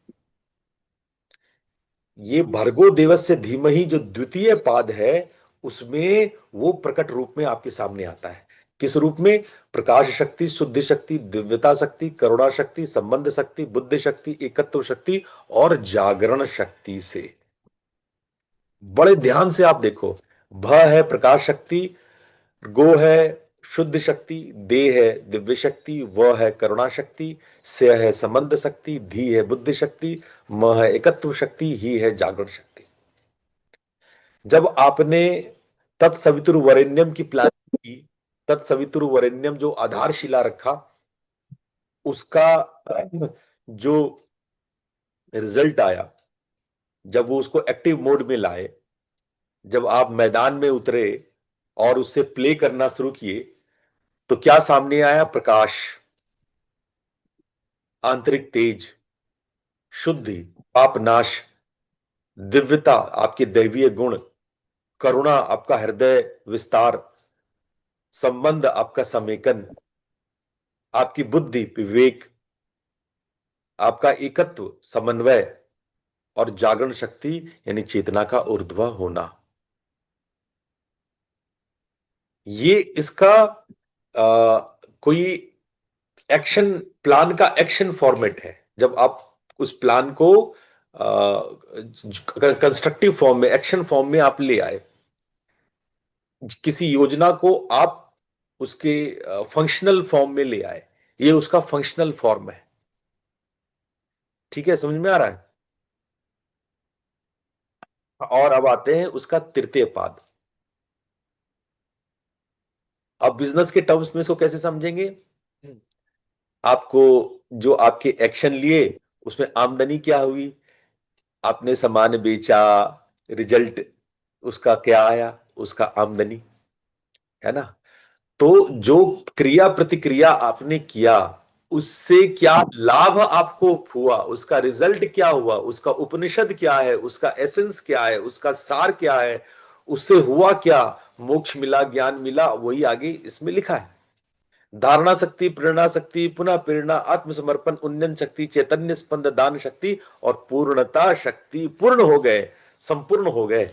ये भर्गो देवस्य धीमहि जो द्वितीय पाद है, उसमें वो प्रकट रूप में आपके सामने आता है। किस रूप में? प्रकाश शक्ति, शुद्धि शक्ति, दिव्यता शक्ति, करुणा शक्ति, संबंध शक्ति, बुद्धि शक्ति, एकत्व शक्ति और जागरण शक्ति से। बड़े ध्यान से आप देखो, भ है प्रकाश शक्ति, गो है शुद्ध शक्ति, दे है दिव्य शक्ति, व है करुणा शक्ति, स है संबंध शक्ति, धी है बुद्धि शक्ति, म है एकत्व शक्ति, ही है जागरण शक्ति। जब आपने तत्सवितुर्वरेण्यम की प्लानिंग की, तत्सवितुर्वरेण्यम जो आधारशिला रखा, उसका जो रिजल्ट आया, जब वो उसको एक्टिव मोड में लाए, जब आप मैदान में उतरे और उससे प्ले करना शुरू किए, तो क्या सामने आया? प्रकाश, आंतरिक तेज, शुद्धि, पाप नाश, दिव्यता, आपके दैवीय गुण, करुणा, आपका हृदय विस्तार, संबंध, आपका समेकन, आपकी बुद्धि विवेक, आपका एकत्व समन्वय, और जागरण शक्ति यानी चेतना का ऊर्ध्व होना। ये इसका कोई एक्शन प्लान का एक्शन फॉर्मेट है। जब आप उस प्लान को कंस्ट्रक्टिव फॉर्म में, एक्शन फॉर्म में आप ले आए, किसी योजना को आप उसके फंक्शनल फॉर्म में ले आए, ये उसका फंक्शनल फॉर्म है। ठीक है, समझ में आ रहा है? और अब आते हैं उसका तृतीय पाद। अब बिजनेस के टर्म्स में इसको कैसे समझेंगे? आपको जो आपके एक्शन लिए, उसमें आमदनी क्या हुई, आपने सामान बेचा, रिजल्ट उसका क्या आया, उसका आमदनी, है ना? तो जो क्रिया प्रतिक्रिया आपने किया, उससे क्या लाभ आपको हुआ, उसका रिजल्ट क्या हुआ, उसका उपनिषद क्या है, उसका एसेंस क्या है, उसका सार क्या है, उससे हुआ क्या, मोक्ष मिला, ज्ञान मिला, वही आगे इसमें लिखा है। धारणा शक्ति, प्रेरणा शक्ति, पुनः प्रेरणा, आत्मसमर्पण, उन्नयन शक्ति, चैतन्य स्पंद, दान शक्ति और पूर्णता शक्ति। पूर्ण हो गए, संपूर्ण हो गए।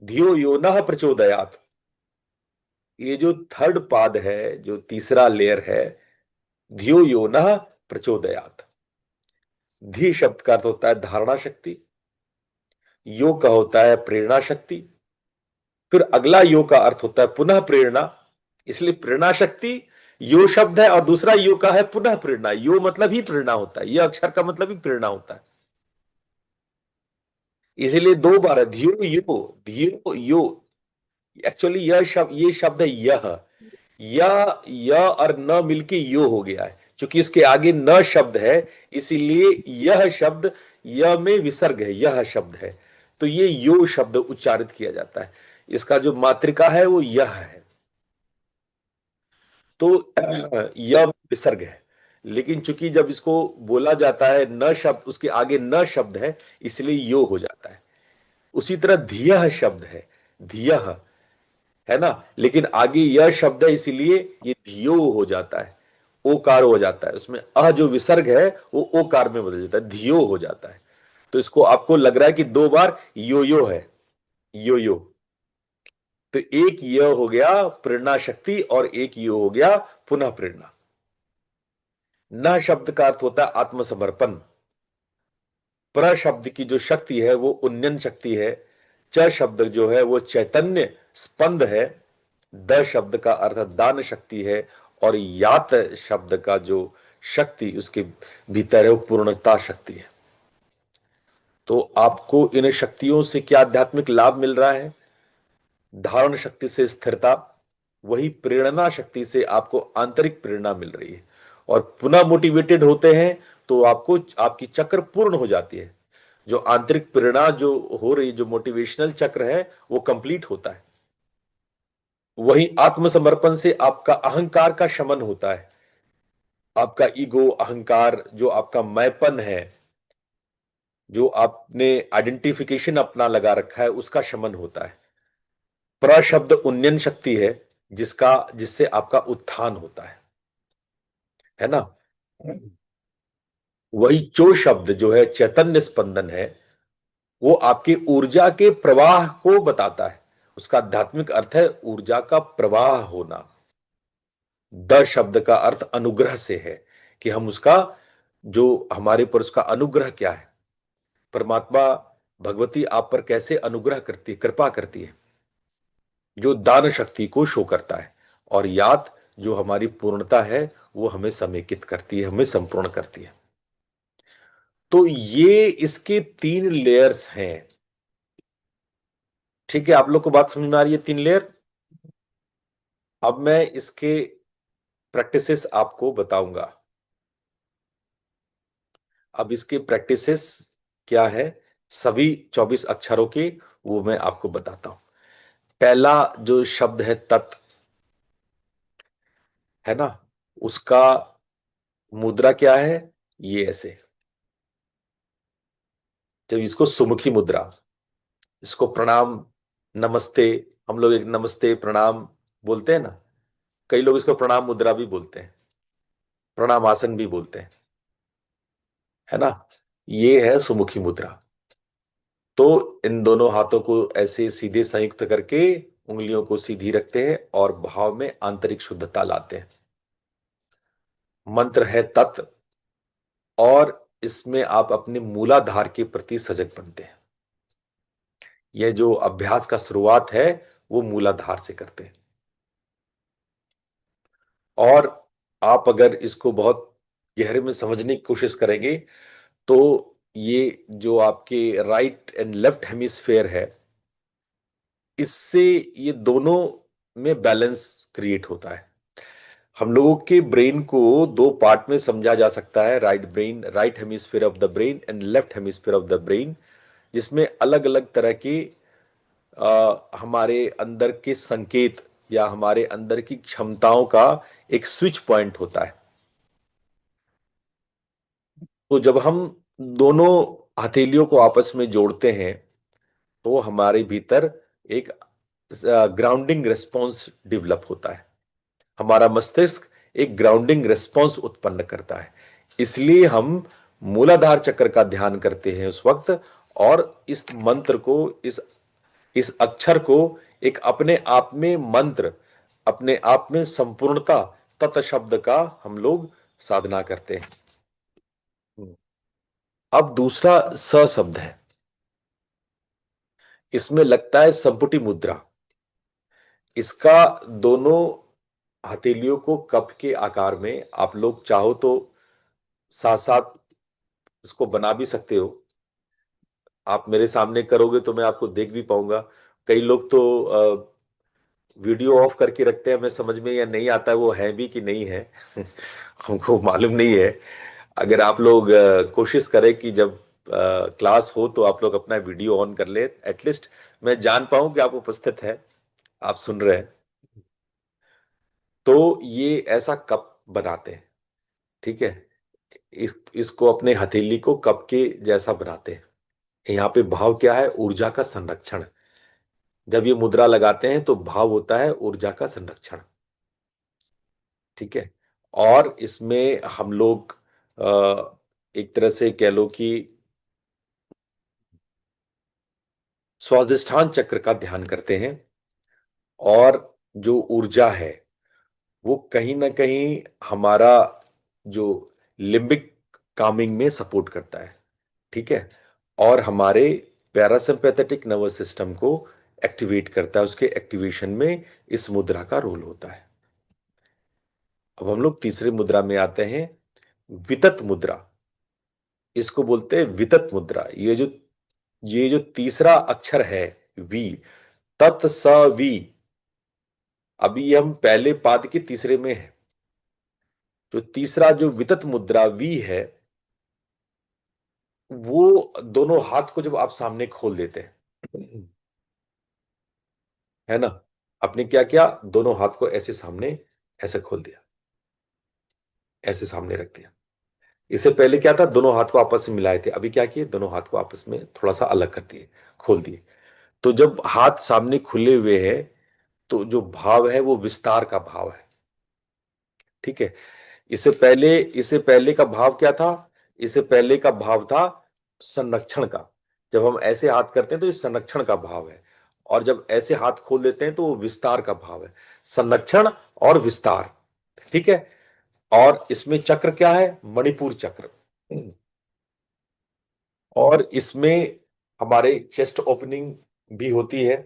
धियो यो नः प्रचोदयात्, ये जो थर्ड पाद है, जो तीसरा लेयर है, धियो यो नः प्रचोदयात्। धी शब्द का अर्थ होता है धारणा शक्ति, यो का होता है प्रेरणा शक्ति, फिर अगला यो का अर्थ होता है पुनः प्रेरणा। इसलिए प्रेरणा शक्ति यो शब्द है, और दूसरा यो का है पुनः प्रेरणा। यो मतलब ही प्रेरणा होता है, यह अक्षर का मतलब ही प्रेरणा होता है। इसलिए दो बार है धियो यो, धियो यो। एक्चुअली ये शब्द है यह और न मिलके यो हो गया है। क्योंकि इसके आगे न शब्द है, इसीलिए यह शब्द, यह में विसर्ग है, यह शब्द है, तो ये यो शब्द उच्चारित किया जाता है। इसका जो मातृका है वो यह है, तो यह विसर्ग है। लेकिन चूंकि जब इसको बोला जाता है न शब्द, उसके आगे न शब्द है, इसलिए यो हो जाता है। उसी तरह धियः शब्द है, धियः, है ना, लेकिन आगे यह शब्द है, इसीलिए ये धियो हो जाता है, ओकार हो जाता है। उसमें अ जो विसर्ग है वो ओकार में बदल जाता है, धियो हो जाता है। तो इसको आपको लग रहा है कि दो बार यो है, यो। तो एक यह हो गया प्रेरणा शक्ति, और एक यो हो गया पुनः प्रेरणा। न शब्द का अर्थ होता है आत्मसमर्पण। प्र शब्द की जो शक्ति है वो उन्नयन शक्ति है। च शब्द जो है वो चैतन्य स्पंद है। द शब्द का अर्थ दान शक्ति है, और यात शब्द का जो शक्ति उसके भीतर है वो पूर्णता शक्ति है। तो आपको इन शक्तियों से क्या आध्यात्मिक लाभ मिल रहा है? धारण शक्ति से स्थिरता, वही प्रेरणा शक्ति से आपको आंतरिक प्रेरणा मिल रही है, और पुनः मोटिवेटेड होते हैं तो आपको आपकी चक्र पूर्ण हो जाती है। जो आंतरिक प्रेरणा जो हो रही, जो मोटिवेशनल चक्र है, वो कंप्लीट होता है। वही आत्मसमर्पण से आपका अहंकार का शमन होता है। आपका ईगो, अहंकार, जो आपका मैंपन है, जो आपने आइडेंटिफिकेशन अपना लगा रखा है, उसका शमन होता है। प्रशब्द उन्नयन शक्ति है, जिससे आपका उत्थान होता है ना। वही चो शब्द जो है चैतन्य स्पंदन है, वो आपकी ऊर्जा के प्रवाह को बताता है। उसका आध्यात्मिक अर्थ है ऊर्जा का प्रवाह होना। द शब्द का अर्थ अनुग्रह से है, कि हम उसका, जो हमारे पर उसका अनुग्रह क्या है, परमात्मा भगवती आप पर कैसे अनुग्रह करती है, कृपा करती है। जो दान शक्ति को शो करता है, और याद जो हमारी पूर्णता है वो हमें समेकित करती है, हमें संपूर्ण करती है। तो ये इसके 3 लेयर्स हैं। ठीक है, आप लोग को बात समझ में आ रही है? 3 लेयर। अब मैं इसके प्रैक्टिसेस आपको बताऊंगा। अब इसके प्रैक्टिसेस क्या है, सभी 24 अक्षरों के, वो मैं आपको बताता हूं। पहला जो शब्द है तत्, है ना, उसका मुद्रा क्या है, ये ऐसे। जब इसको सुमुखी मुद्रा, इसको प्रणाम, नमस्ते, हम लोग एक नमस्ते प्रणाम बोलते हैं ना, कई लोग इसको प्रणाम मुद्रा भी बोलते हैं, प्रणाम आसन भी बोलते हैं, है ना। ये है सुमुखी मुद्रा। तो इन दोनों हाथों को ऐसे सीधे संयुक्त करके उंगलियों को सीधी रखते हैं और भाव में आंतरिक शुद्धता लाते हैं। मंत्र है तत्, और इसमें आप अपने मूलाधार के प्रति सजग बनते हैं। यह जो अभ्यास का शुरुआत है वो मूलाधार से करते हैं। और आप अगर इसको बहुत गहरे में समझने की कोशिश करेंगे तो ये जो आपके राइट एंड लेफ्ट हेमिस्फेयर है, इससे ये दोनों में बैलेंस क्रिएट होता है। हम लोगों के ब्रेन को 2 पार्ट में समझा जा सकता है, right brain, right hemisphere of the brain and left hemisphere of the brain, जिसमें अलग अलग तरह के हमारे अंदर के संकेत या हमारे अंदर की क्षमताओं का एक स्विच पॉइंट होता है। तो जब हम दोनों हथेलियों को आपस में जोड़ते हैं तो हमारे भीतर एक ग्राउंडिंग रिस्पॉन्स डेवलप होता है। हमारा मस्तिष्क एक ग्राउंडिंग रिस्पॉन्स उत्पन्न करता है। इसलिए हम मूलाधार चक्र का ध्यान करते हैं उस वक्त, और इस मंत्र को, इस अक्षर को एक अपने आप में मंत्र, अपने आप में संपूर्णता, तत् शब्द का हम लोग साधना करते हैं। अब दूसरा स शब्द है, इसमें लगता है संपुटी मुद्रा। इसका दोनों हथेलियों को कप के आकार में आप लोग चाहो तो साथ साथ इसको बना भी सकते हो। आप मेरे सामने करोगे तो मैं आपको देख भी पाऊंगा। कई लोग तो वीडियो ऑफ करके रखते हैं, हमें समझ में या नहीं आता है वो है भी कि नहीं है हमको मालूम नहीं है। अगर आप लोग कोशिश करें कि जब क्लास हो तो आप लोग अपना वीडियो ऑन कर ले, एटलीस्ट मैं जान पाऊं कि आप उपस्थित है, आप सुन रहे हैं। तो ये ऐसा कप बनाते हैं, ठीक है। इसको अपने हथेली को कप के जैसा बनाते हैं। यहाँ पे भाव क्या है, ऊर्जा का संरक्षण। जब ये मुद्रा लगाते हैं तो भाव होता है ऊर्जा का संरक्षण, ठीक है। और इसमें हम लोग एक तरह से कह लो कि स्वादिष्ठान चक्र का ध्यान करते हैं, और जो ऊर्जा है वो कहीं ना कहीं हमारा जो लिम्बिक कामिंग में सपोर्ट करता है, ठीक है। और हमारे पैरासिम्पैथेटिक नर्वस सिस्टम को एक्टिवेट करता है, उसके एक्टिवेशन में इस मुद्रा का रोल होता है। अब हम लोग तीसरी मुद्रा में आते हैं, वितत मुद्रा। इसको बोलते हैं वितत मुद्रा। ये जो तीसरा अक्षर है वी, तत् स वी, अभी हम पहले पाद के तीसरे में है। जो तीसरा जो वितत मुद्रा वी है, वो दोनों हाथ को जब आप सामने खोल देते हैं, है ना, आपने क्या किया, दोनों हाथ को ऐसे सामने ऐसे खोल दिया, ऐसे सामने रख दिया। इससे पहले क्या था, दोनों हाथ को आपस में मिलाए थे, अभी क्या किए, दोनों हाथ को आपस में थोड़ा सा अलग कर दिए, खोल दिए। तो जब हाथ सामने खुले हुए हैं तो जो भाव है वो विस्तार का भाव है, ठीक है। इससे पहले का भाव क्या था, इससे पहले का भाव था संरक्षण का। जब हम ऐसे हाथ करते हैं तो ये संरक्षण का भाव है, और जब ऐसे हाथ खोल देते हैं तो वो विस्तार का भाव है। संरक्षण और विस्तार, ठीक है। और इसमें चक्र क्या है, मणिपुर चक्र। और इसमें हमारे चेस्ट ओपनिंग भी होती है,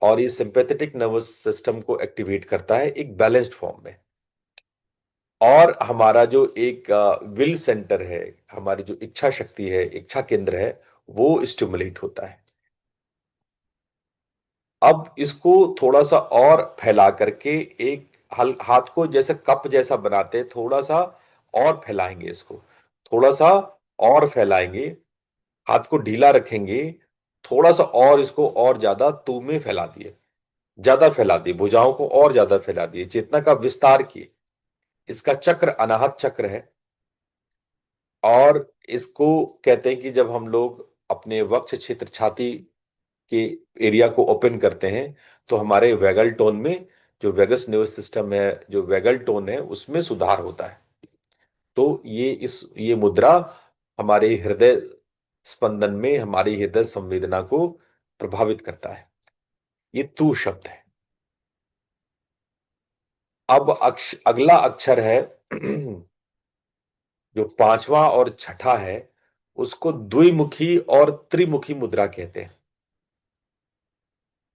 और ये सिंपैथेटिक नर्वस सिस्टम को एक्टिवेट करता है एक बैलेंस्ड फॉर्म में। और हमारा जो एक विल सेंटर है, हमारी जो इच्छा शक्ति है, इच्छा केंद्र है, वो स्टिमुलेट होता है। अब इसको थोड़ा सा और फैला करके एक हाथ को जैसे कप जैसा बनाते हैं, थोड़ा सा और फैलाएंगे इसको, थोड़ा सा और फैलाएंगे, हाथ को ढीला रखेंगे, थोड़ा सा और इसको और ज्यादा तू में फैला दिए, ज्यादा फैला दिए, भुजाओं को और ज्यादा फैला दिए, चेतना का विस्तार किए। इसका चक्र अनाहत चक्र है। और इसको कहते हैं कि जब हम लोग अपने वक्ष क्षेत्र, छाती के एरिया को ओपन करते हैं, तो हमारे वैगल टोन में, जो वेगस नर्वस सिस्टम है, जो वैगल टोन है, उसमें सुधार होता है। तो ये मुद्रा हमारे हृदय स्पंदन में, हमारी हृदय संवेदना को प्रभावित करता है। ये तू शब्द है। अब अगला अक्षर है जो पांचवा और छठा है, उसको द्विमुखी और त्रिमुखी मुद्रा कहते हैं।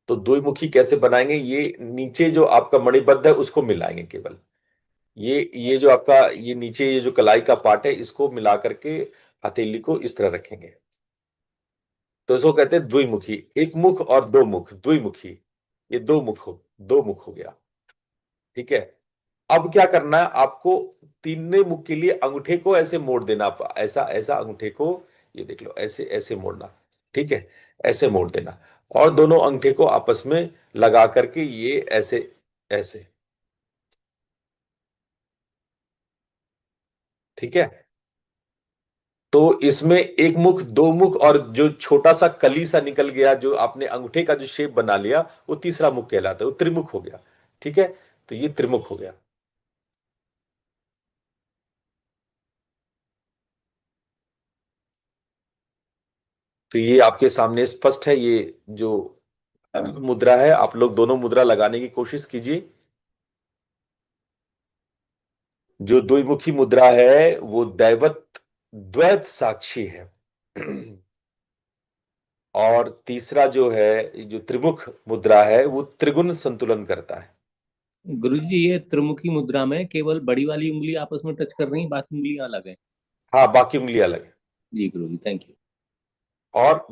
तो द्विमुखी कैसे बनाएंगे? ये नीचे जो आपका मणिबद्ध है उसको मिलाएंगे केवल, ये जो आपका ये नीचे ये जो कलाई का पार्ट है, इसको मिला करके हथेली को इस तरह रखेंगे। तो इसको कहते हैं द्विमुखी। एक मुख और दो मुख, द्विमुखी। ये दो मुख हो गया। ठीक है। अब क्या करना है आपको? तीनने मुख के लिए अंगूठे को ऐसे मोड़ देना, ऐसा ऐसा अंगूठे को, ये देख लो, ऐसे ऐसे मोड़ना। ठीक है, ऐसे मोड़ देना। और दोनों अंगूठे को आपस में लगा करके ये ऐसे ऐसे। ठीक है। तो इसमें एक मुख, दो मुख, और जो छोटा सा कली सा निकल गया, जो आपने अंगूठे का जो शेप बना लिया, वो तीसरा मुख कहलाता है, वो त्रिमुख हो गया। ठीक है। तो ये त्रिमुख हो गया। तो ये आपके सामने स्पष्ट है। ये जो मुद्रा है, आप लोग दोनों मुद्रा लगाने की कोशिश कीजिए। जो द्विमुखी मुद्रा है वो दैवत द्वैत साक्षी है। और तीसरा जो है, जो त्रिमुख मुद्रा है, वो त्रिगुण संतुलन करता है। गुरुजी, ये त्रिमुखी मुद्रा में केवल बड़ी वाली उंगली आपस में टच कर रही है, बाकी उंगलियां अलग है। हाँ, बाकी उंगली अलग है। जी गुरुजी, थैंक यू। और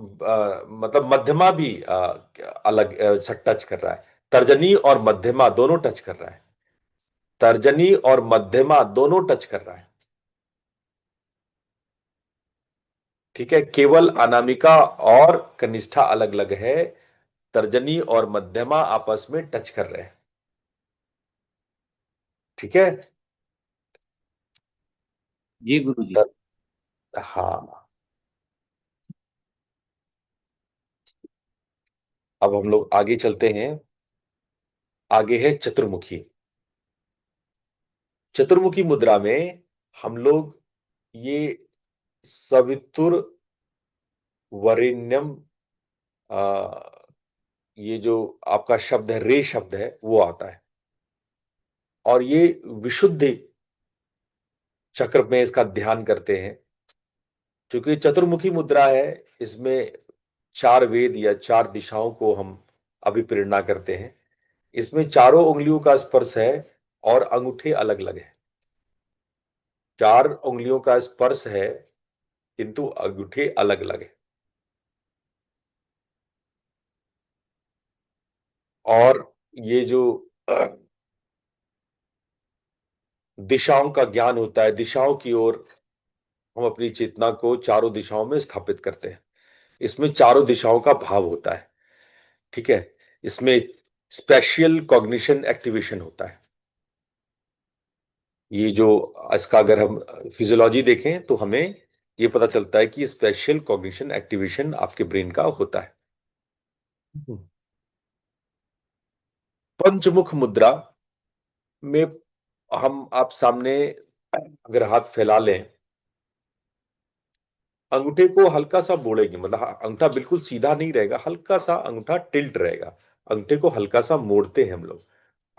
मतलब मध्यमा भी अलग टच कर रहा है। तर्जनी और मध्यमा दोनों टच कर रहा है। तर्जनी और मध्यमा दोनों टच कर रहा है। ठीक है। केवल अनामिका और कनिष्ठा अलग अलग है। तर्जनी और मध्यमा आपस में टच कर रहे हैं। ठीक है। जी गुरुजी। तर, हाँ। अब हम लोग आगे चलते हैं। आगे है चतुर्मुखी। चतुर्मुखी मुद्रा में हम लोग ये सवितुर वरेण्यम, ये जो आपका शब्द है, रे शब्द है, वो आता है। और ये विशुद्धि चक्र में इसका ध्यान करते हैं। क्योंकि चतुर्मुखी मुद्रा है, इसमें चार वेद या चार दिशाओं को हम अभिप्रेरणा करते हैं। इसमें चारों उंगलियों का स्पर्श है और अंगूठे अलग अलग है। चार उंगलियों का स्पर्श है किंतु अंगूठे अलग अलग है। और ये जो दिशाओं का ज्ञान होता है, दिशाओं की ओर हम अपनी चेतना को चारों दिशाओं में स्थापित करते हैं। इसमें चारों दिशाओं का भाव होता है। ठीक है। इसमें स्पेशियल कॉग्निशन एक्टिवेशन होता है। ये जो इसका अगर हम फिजियोलॉजी देखें तो हमें ये पता चलता है कि स्पेशियल कॉग्निशन एक्टिवेशन आपके ब्रेन का होता है। पंचमुख मुद्रा में हम आप सामने अगर हाथ फैला लें, अंगूठे को हल्का सा मोड़ेंगे, मतलब अंगूठा बिल्कुल सीधा नहीं रहेगा, हल्का सा अंगूठा टिल्ट रहेगा। अंगूठे को हल्का सा मोड़ते हैं हम लोग।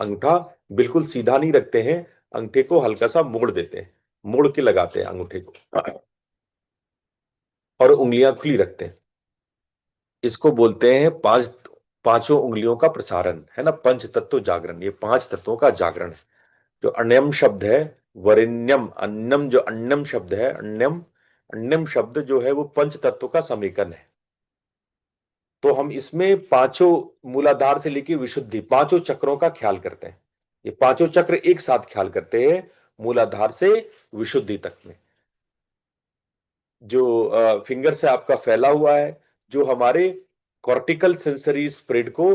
अंगूठा बिल्कुल सीधा नहीं रखते हैं, अंगूठे को हल्का सा मोड़ देते हैं, मोड़ के लगाते हैं अंगूठे को, और उंगलियां खुली रखते हैं। इसको बोलते हैं पांच पांचों उंगलियों का प्रसारण है ना, पंच तत्व जागरण, ये पांच तत्वों का जागरण है। जो अण्यम शब्द है, वरिण्यम, अन्नम, जो अन्नम शब्द है, अन्यम, अन्यम शब्द जो है वो पंच तत्व का समीकरण है। तो हम इसमें पांचों, मूलाधार से लेकर विशुद्धि, पांचों चक्रों का ख्याल करते हैं। ये पांचों चक्र एक साथ ख्याल करते हैं, मूलाधार से विशुद्धि तक में। जो फिंगर से आपका फैला हुआ है, जो हमारे कॉर्टिकल सेंसरी स्प्रेड को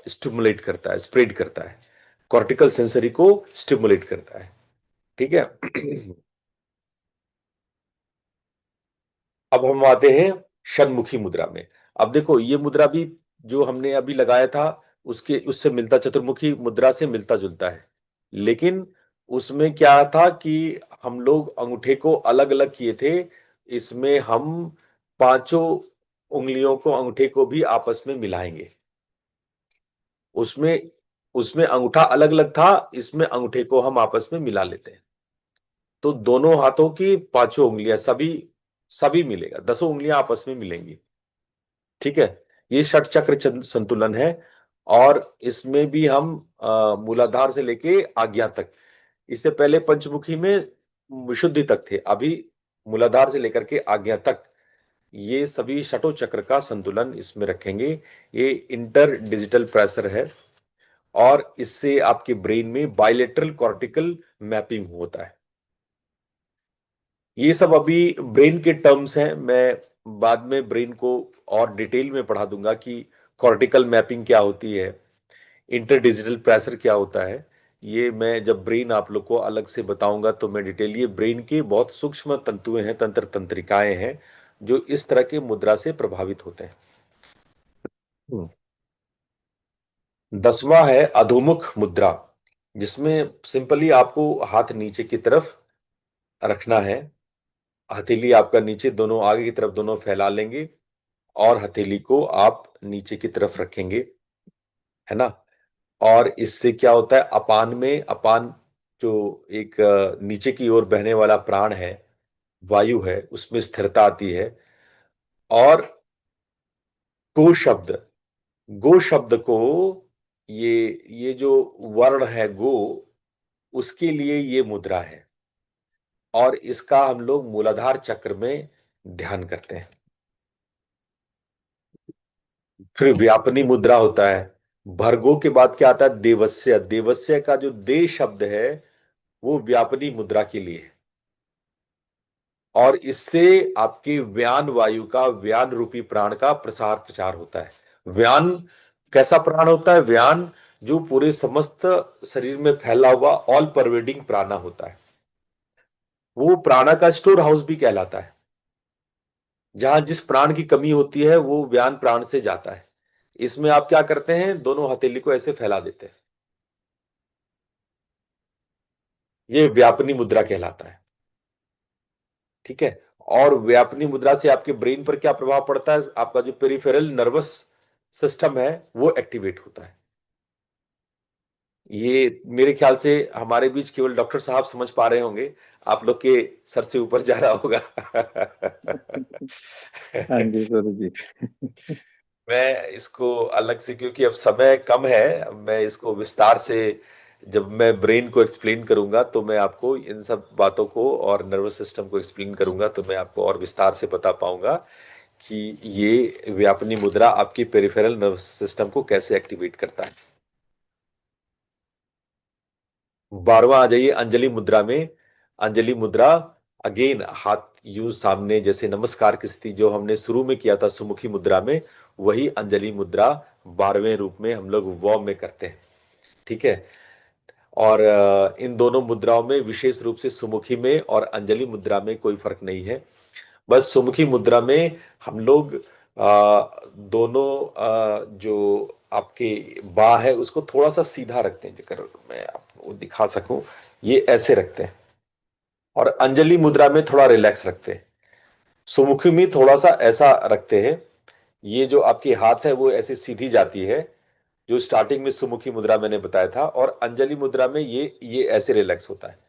स्टिमुलेट करता है, स्प्रेड करता है, कॉर्टिकल सेंसरी को स्टिमुलेट करता है। ठीक है। अब हम आते हैं षण्मुखी मुद्रा में। अब देखो ये मुद्रा भी जो हमने अभी लगाया था उसके, उससे मिलता, चतुर्मुखी मुद्रा से मिलता जुलता है, लेकिन उसमें क्या था कि हम लोग अंगूठे को अलग अलग किए थे। इसमें हम पांचों उंगलियों को, अंगूठे को भी आपस में मिलाएंगे। उसमें उसमें अंगूठा अलग अलग था, इसमें अंगूठे को हम आपस में मिला लेते हैं। तो दोनों हाथों की पांचों उंगलियां, सभी सभी मिलेगा, 10 उंगलियां आपस में मिलेंगी। ठीक है। ये षट चक्र संतुलन है। और इसमें भी हम मूलाधार से लेके आज्ञा तक, इससे पहले पंचमुखी में विशुद्धि तक थे, अभी मूलाधार से लेकर के आज्ञा तक ये सभी षटों चक्र का संतुलन इसमें रखेंगे। ये इंटर डिजिटल प्रेशर है, और इससे आपके ब्रेन में बायलेटरल कॉर्टिकल मैपिंग होता है। ये सब अभी ब्रेन के टर्म्स हैं, मैं बाद में ब्रेन को और डिटेल में पढ़ा दूंगा कि कॉर्टिकल मैपिंग क्या होती है, इंटर डिजिटल प्रेशर क्या होता है। ये मैं जब ब्रेन आप लोग को अलग से बताऊंगा तो मैं डिटेल, ये ब्रेन के बहुत सूक्ष्म तंतुएं हैं, तंत्र तंत्रिकाएं हैं जो इस तरह के मुद्रा से प्रभावित होते हैं। 10वां है अधोमुख मुद्रा, जिसमें सिंपली आपको हाथ नीचे की तरफ रखना है। हथेली आपका नीचे, दोनों आगे की तरफ दोनों फैला लेंगे, और हथेली को आप नीचे की तरफ रखेंगे, है ना। और इससे क्या होता है, अपान में, अपान जो एक नीचे की ओर बहने वाला प्राण है, वायु है, उसमें स्थिरता आती है। और गो शब्द, गो शब्द को, ये जो वर्ण है गो, उसके लिए ये मुद्रा है, और इसका हम लोग मूलाधार चक्र में ध्यान करते हैं। फिर व्यापनी मुद्रा होता है। भर्गो के बाद क्या आता है, देवस्य, देवस्य का जो दे शब्द है वो व्यापनी मुद्रा के लिए है। और इससे आपके व्यान वायु का, व्यान रूपी प्राण का प्रसार प्रचार होता है। व्यान कैसा प्राण होता है, व्यान जो पूरे समस्त शरीर में फैला हुआ ऑल परवेडिंग प्राणा होता है, वो प्राणा का स्टोर हाउस भी कहलाता है। जहां जिस प्राण की कमी होती है वो व्यान प्राण से जाता है। इसमें आप क्या करते हैं, दोनों हथेली को ऐसे फैला देते हैं, ये व्यापनी मुद्रा कहलाता है। ठीक है। और व्यापनी मुद्रा से आपके ब्रेन पर क्या प्रभाव पड़ता है, आपका जो पेरिफेरल नर्वस सिस्टम है वो एक्टिवेट होता है। ये मेरे ख्याल से हमारे बीच केवल डॉक्टर साहब समझ पा रहे होंगे, आप लोग के सर से ऊपर जा रहा होगा। हाँ जी गुरु जी। मैं इसको अलग से, क्योंकि अब समय कम है, मैं इसको विस्तार से, जब मैं ब्रेन को एक्सप्लेन करूंगा तो मैं आपको इन सब बातों को और नर्वस सिस्टम को एक्सप्लेन करूंगा, तो मैं आपको और विस्तार से बता पाऊंगा कि ये व्यापनी मुद्रा आपकी पेरिफेरल नर्वस सिस्टम को कैसे एक्टिवेट करता है। 12वां आ जाइए अंजलि मुद्रा में। अंजलि मुद्रा, अगेन हाथ यूं सामने, जैसे नमस्कार की स्थिति जो हमने शुरू में किया था सुमुखी मुद्रा में, वही अंजलि मुद्रा 12वें रूप में हम लोग वॉर्म में करते हैं। ठीक है। और इन दोनों मुद्राओं में, विशेष रूप से सुमुखी में और अंजलि मुद्रा में कोई फर्क नहीं है। बस सुमुखी मुद्रा में हम लोग दोनों जो आपके बाह है उसको थोड़ा सा सीधा रखते हैं, जगह मैं आपको दिखा सकूं, ये ऐसे रखते हैं। और अंजलि मुद्रा में थोड़ा रिलैक्स रखते हैं। सुमुखी में थोड़ा सा ऐसा रखते हैं, ये जो आपकी हाथ है वो ऐसे सीधी जाती है, जो स्टार्टिंग में सुमुखी मुद्रा मैंने बताया था। और अंजलि मुद्रा में ये ऐसे रिलैक्स होता है।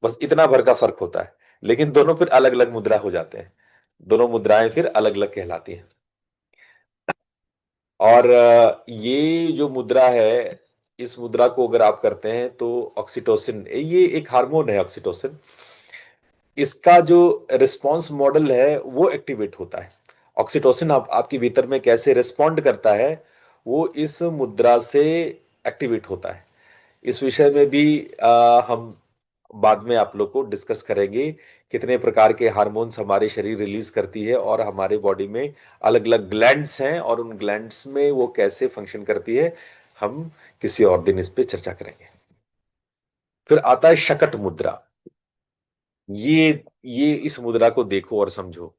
बस इतना भर का फर्क होता है, लेकिन दोनों फिर अलग अलग मुद्रा हो जाते हैं, दोनों मुद्राएं फिर अलग अलग कहलाती हैं। और ये जो मुद्रा है, इस मुद्रा को अगर आप करते हैं तो ऑक्सीटोसिन, ये एक हार्मोन है ऑक्सीटोसिन, इसका जो रिस्पांस मॉडल है वो एक्टिवेट होता है। ऑक्सीटोसिन आपके भीतर में कैसे रिस्पॉन्ड करता है, वो इस मुद्रा से एक्टिवेट होता है। इस विषय में भी हम बाद में आप लोग को डिस्कस करेंगे, कितने प्रकार के हार्मोन्स हमारे शरीर रिलीज करती है और हमारे बॉडी में अलग अलग ग्लैंड्स हैं और उन ग्लैंड्स में वो कैसे फंक्शन करती है, हम किसी और दिन इस पे चर्चा करेंगे। फिर आता है शकट मुद्रा। ये इस मुद्रा को देखो और समझो।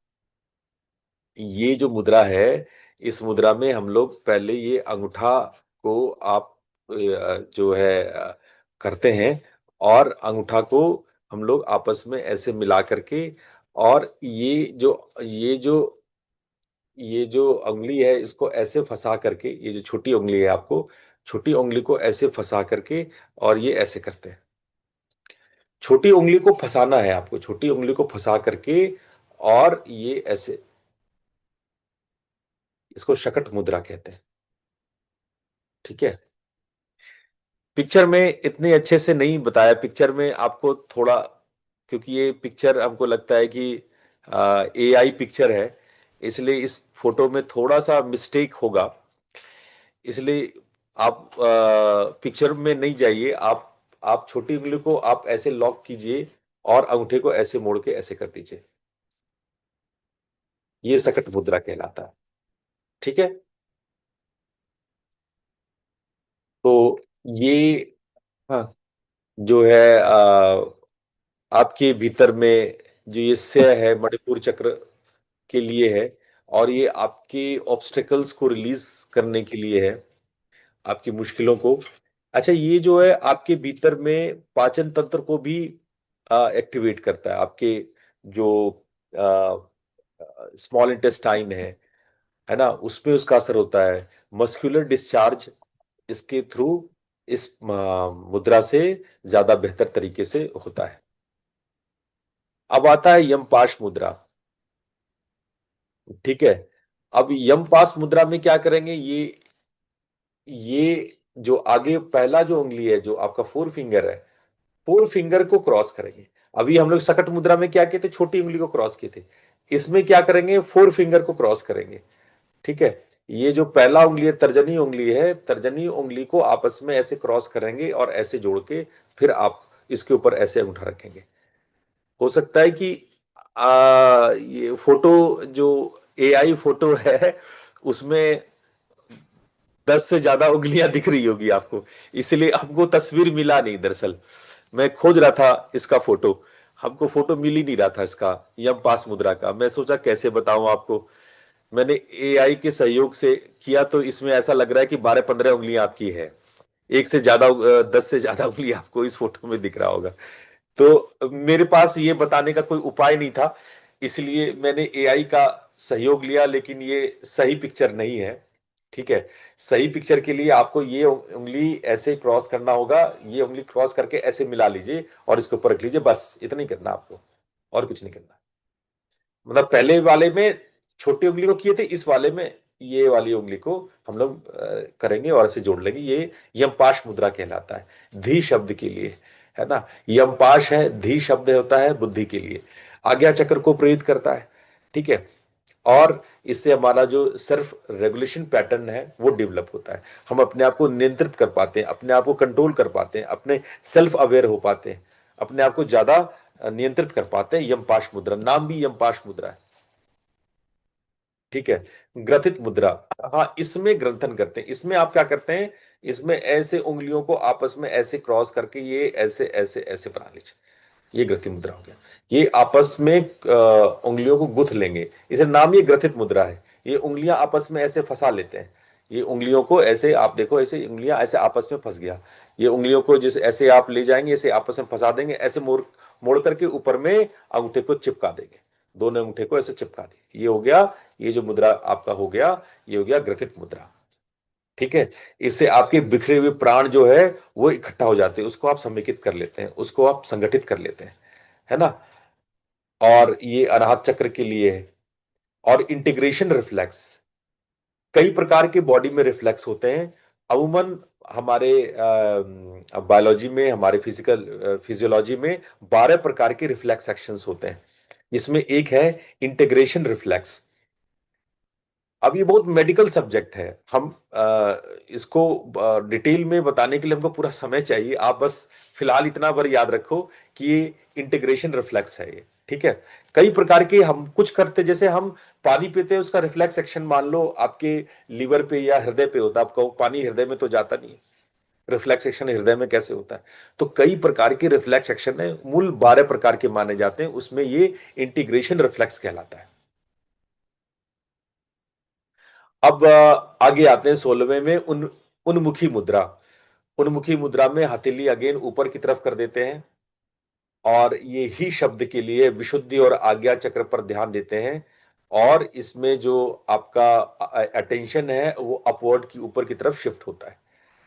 ये जो मुद्रा है, इस मुद्रा में हम लोग पहले ये अंगूठा को आप जो है करते हैं, और अंगूठा को हम लोग आपस में ऐसे मिला करके, और ये जो उंगली है इसको ऐसे फंसा करके, ये जो छोटी उंगली है, आपको छोटी उंगली को ऐसे फंसा करके और ये ऐसे करते हैं। छोटी उंगली को फंसाना है आपको, छोटी उंगली को फंसा करके और ये ऐसे, इसको शकट मुद्रा कहते हैं। ठीक है। पिक्चर में इतने अच्छे से नहीं बताया, पिक्चर में आपको थोड़ा, क्योंकि ये पिक्चर हमको लगता है कि एआई पिक्चर है, इसलिए इस फोटो में थोड़ा सा मिस्टेक होगा, इसलिए आप पिक्चर में नहीं जाइए। आप छोटी उंगली को आप ऐसे लॉक कीजिए और अंगूठे को ऐसे मोड़ के ऐसे कर दीजिए, ये सकट मुद्रा कहलाता है। ठीक है। तो ये, हाँ, जो है आपके भीतर में जो ये सय है, मणिपुर चक्र के लिए है, और ये आपके ऑब्स्टेकल्स को रिलीज करने के लिए है, आपकी मुश्किलों को। अच्छा, ये जो है आपके भीतर में पाचन तंत्र को भी एक्टिवेट करता है, आपके जो स्मॉल इंटेस्टाइन है ना, उसपे उसका असर होता है। मस्कुलर डिस्चार्ज इसके थ्रू, इस मुद्रा से ज्यादा बेहतर तरीके से होता है। अब आता है यम पाश मुद्रा। ठीक है। अब यम पास मुद्रा में क्या करेंगे, ये जो आगे पहला जो उंगली है, जो आपका फोर फिंगर है, फोर फिंगर को क्रॉस करेंगे। अभी हम लोग सकट मुद्रा में क्या किए थे, छोटी उंगली को क्रॉस किए थे, इसमें क्या करेंगे, फोर फिंगर को क्रॉस करेंगे। ठीक है। ये जो पहला उंगली है, तर्जनी उंगली है, तर्जनी उंगली को आपस में ऐसे क्रॉस करेंगे और ऐसे जोड़ के फिर आप इसके ऊपर ऐसे अंगूठा रखेंगे। हो सकता है कि ये फोटो जो एआई फोटो है, उसमें 10 से ज्यादा उंगलियां दिख रही होगी आपको, इसलिए हमको तस्वीर मिला नहीं। दरअसल मैं खोज रहा था इसका फोटो, हमको फोटो मिल ही नहीं रहा था इसका, यम पास मुद्रा का। मैं सोचा कैसे बताऊं आपको, मैंने एआई के सहयोग से किया, तो इसमें ऐसा लग रहा है कि 12-15 उंगलियां आपकी है, एक से ज्यादा 10 से ज्यादा उंगली आपको इस फोटो में दिख रहा होगा। तो मेरे पास ये बताने का कोई उपाय नहीं था, इसलिए मैंने एआई का सहयोग लिया, लेकिन ये सही पिक्चर नहीं है। ठीक है। सही पिक्चर के लिए आपको ये उंगली ऐसे क्रॉस करना होगा, ये उंगली क्रॉस करके ऐसे मिला लीजिए और इसके ऊपर रख लीजिए, बस इतना ही करना आपको, और कुछ नहीं करना। मतलब पहले वाले में छोटी उंगली को किए थे, इस वाले में ये वाली उंगली को हम लोग करेंगे और ऐसे जोड़ लेंगे। ये यमपाश मुद्रा कहलाता है, धी शब्द के लिए, है ना। यमपाश है, धी शब्द होता है बुद्धि के लिए, आज्ञा चक्र को प्रेरित करता है। ठीक है। और इससे हमारा जो सेल्फ रेगुलेशन पैटर्न है वो डेवलप होता है, हम अपने आप को नियंत्रित कर पाते हैं, अपने आप को कंट्रोल कर पाते हैं, अपने सेल्फ अवेयर हो पाते हैं, अपने आप को ज्यादा नियंत्रित कर पाते हैं। यमपाश मुद्रा, नाम भी यमपाश मुद्रा है। ठीक है। ग्रथित मुद्रा, हाँ, इसमें ग्रंथन करते हैं। इसमें आप क्या करते हैं, इसमें ऐसे उंगलियों को आपस में ऐसे क्रॉस करके ये ऐसे ऐसे ऐसे बना लीजिए, ये ग्रथित मुद्रा हो गया। ये आपस में उंगलियों को गुथ लेंगे, इसे नाम ये ग्रथित मुद्रा है। ये उंगलियां आपस में ऐसे फंसा लेते हैं, ये उंगलियों को ऐसे, आप देखो ऐसे उंगलियां ऐसे आपस में फंस गया, ये उंगलियों को जैसे ऐसे आप ले जाएंगे, ऐसे आपस में फंसा देंगे, ऐसे मोड़ मोड़ करके ऊपर में अंगूठे को चिपका देंगे, दोनों अंगूठे को ऐसे चिपका दिए, ये हो गया। ये जो मुद्रा आपका हो गया, ये हो गया ग्रथित मुद्रा। ठीक है। इससे आपके बिखरे हुए प्राण जो है वो इकट्ठा हो जाते हैं, उसको आप समेकित कर लेते हैं, उसको आप संगठित कर लेते हैं, है ना। और ये अनाहत चक्र के लिए है। और इंटीग्रेशन रिफ्लेक्स, कई प्रकार के बॉडी में रिफ्लेक्स होते हैं। अमूमन हमारे बायोलॉजी में, हमारे फिजियोलॉजी में 12 प्रकार के रिफ्लेक्स एक्शंस होते हैं, जिसमें एक है इंटीग्रेशन रिफ्लेक्स। अब ये बहुत मेडिकल सब्जेक्ट है, हम इसको डिटेल में बताने के लिए हमको पूरा समय चाहिए। आप बस फिलहाल इतना बार याद रखो कि ये इंटीग्रेशन रिफ्लेक्स है ये, ठीक है। कई प्रकार के हम कुछ करते, जैसे हम पानी पीते हैं, उसका रिफ्लेक्स एक्शन मान लो आपके लीवर पे या हृदय पे होता है। आपको पानी हृदय में तो जाता नहीं है, रिफ्लेक्स एक्शन हृदय में कैसे होता है? तो कई प्रकार के रिफ्लेक्स एक्शन है, मूल 12 प्रकार के माने जाते हैं, उसमें ये इंटीग्रेशन रिफ्लेक्स कहलाता है। अब आगे आते हैं 16वें में, उन्मुखी मुद्रा। उन्मुखी मुद्रा में हथेली अगेन ऊपर की तरफ कर देते हैं, और ये ही शब्द के लिए विशुद्धि और आज्ञा चक्र पर ध्यान देते हैं, और इसमें जो आपका अटेंशन है वो अपवर्ड की ऊपर की तरफ शिफ्ट होता है।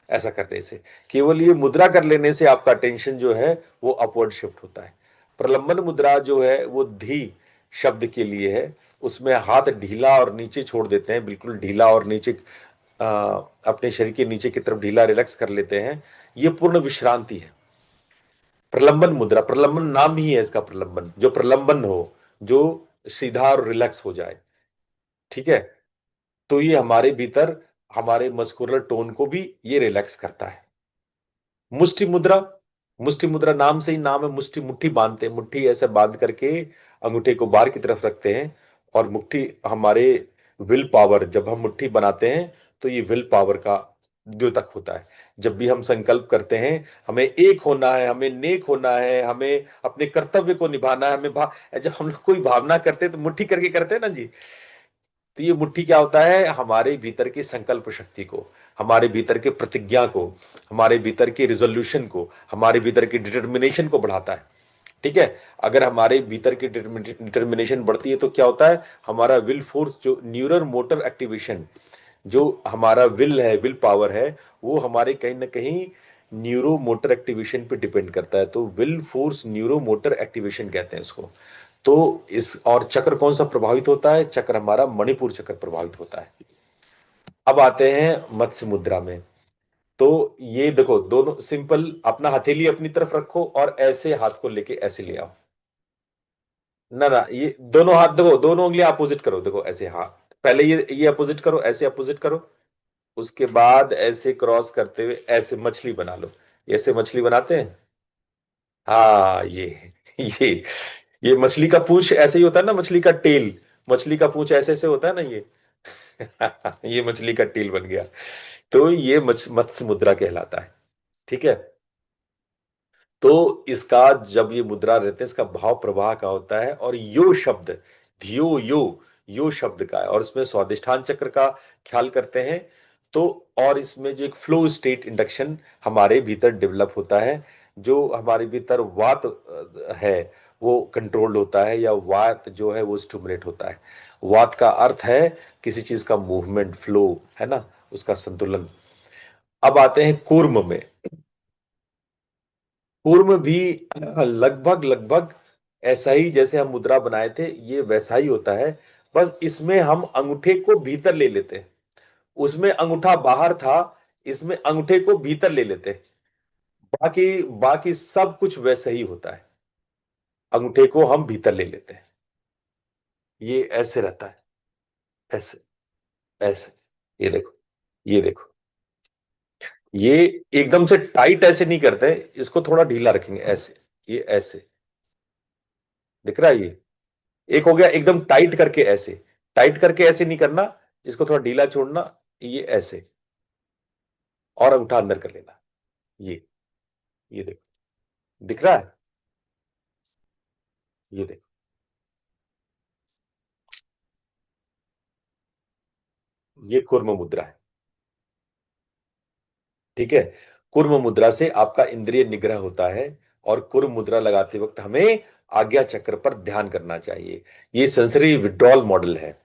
ऐसा करने से, केवल ये मुद्रा कर लेने से आपका अटेंशन जो है वो अपवर्ड शिफ्ट होता है। प्रलंबन मुद्रा जो है वो धी शब्द के लिए है, उसमें हाथ ढीला और नीचे छोड़ देते हैं, बिल्कुल ढीला और नीचे अपने शरीर के नीचे की तरफ ढीला रिलैक्स कर लेते हैं। ये पूर्ण विश्रांति है। प्रलंबन मुद्रा, प्रलंबन नाम ही है इसका, प्रलंबन, जो प्रलंबन हो, जो सीधा और रिलैक्स हो जाए, ठीक है। तो ये हमारे भीतर हमारे मस्कुलर टोन को भी ये रिलैक्स करता है। मुष्टि मुद्रा, मुष्टि मुद्रा नाम से ही नाम है, मुष्टि, मुट्ठी बांधते हैं, मुट्ठी ऐसे बांध करके अंगूठे को बाहर की तरफ रखते हैं, और मुट्ठी हमारे विल पावर, जब हम मुट्ठी बनाते हैं तो ये विल पावर का द्योतक होता है। जब भी हम संकल्प करते हैं, हमें एक होना है, हमें नेक होना है, हमें अपने कर्तव्य को निभाना है, जब हम लोग कोई भावना करते हैं तो मुट्ठी करके करते हैं ना जी। तो ये मुट्ठी क्या होता है? हमारे भीतर की संकल्प शक्ति को, हमारे भीतर के प्रतिज्ञा को, हमारे भीतर के रिजोल्यूशन को, हमारे भीतर की डिटर्मिनेशन को बढ़ाता है, ठीक है। अगर हमारे भीतर की डिटर्मिनेशन बढ़ती है तो क्या होता है? हमारा विल फोर्स, जो न्यूरल मोटर एक्टिवेशन, जो हमारा विल है, विल पावर है, वो हमारे कहीं ना कहीं न्यूरो मोटर एक्टिवेशन पे डिपेंड करता है। तो will force neuro motor activation कहते हैं इसको। तो इस और चक्र कौन सा प्रभावित होता है? चक्र हमारा मणिपुर चक्र प्रभावित होता है। अब आते हैं मत्स्य मुद्रा में। तो ये देखो, दोनों सिंपल, अपना हथेली अपनी तरफ रखो और ऐसे हाथ को लेके ऐसे ले आओ। ना ना, ये दोनों हाथ देखो, दोनों उंगलियां अपोजिट करो, देखो ऐसे हाथ, पहले ये अपोजिट करो, ऐसे अपोजिट करो, उसके बाद ऐसे क्रॉस करते हुए ऐसे मछली बना लो। ऐसे मछली बनाते हैं, हाँ ये ये मछली का पूंछ ऐसे ही होता है ना, मछली का टेल, मछली का पूंछ ऐसे ऐसे होता है ना ये ये मछली का टेल बन गया। तो ये मत्स्य मुद्रा कहलाता है, ठीक है। तो इसका जब ये मुद्रा रहते हैं, इसका भाव प्रवाह का होता है, और यो शब्द, धियो यो शब्द का है, और इसमें स्वादिष्ठान चक्र का ख्याल करते हैं। तो और इसमें जो एक फ्लो स्टेट इंडक्शन हमारे भीतर डेवलप होता है, जो हमारे भीतर वात है वो कंट्रोल्ड होता है, या वात जो है वो स्टिमुलेट होता है। वात का अर्थ है किसी चीज का मूवमेंट, फ्लो, है ना, उसका संतुलन। अब आते हैं कूर्म में। कूर्म भी लगभग लगभग ऐसा ही, जैसे हम मुद्रा बनाए थे, ये वैसा ही होता है, बस इसमें हम अंगूठे को भीतर ले लेते हैं। उसमें अंगूठा बाहर था, इसमें अंगूठे को भीतर ले लेते हैं। बाकी बाकी सब कुछ वैसे ही होता है, अंगूठे को हम भीतर ले लेते हैं। ये ऐसे रहता है, ऐसे, ऐसे, ये देखो, ये देखो, ये एकदम से टाइट ऐसे नहीं करते, इसको थोड़ा ढीला रखेंगे ऐसे, ये ऐसे, दिख रहा है ये? एक हो गया एकदम टाइट करके ऐसे, टाइट करके ऐसे नहीं करना, इसको थोड़ा ढीला छोड़ना, ये ऐसे, और अंगूठा अंदर कर लेना, ये देखो, दिख रहा है? ये देखो, ये कूर्म मुद्रा है, ठीक है। कूर्म मुद्रा से आपका इंद्रिय निग्रह होता है, और कूर्म मुद्रा लगाते वक्त हमें आज्ञा चक्र पर ध्यान करना चाहिए। ये सेंसरी विड्रॉल मॉडल है,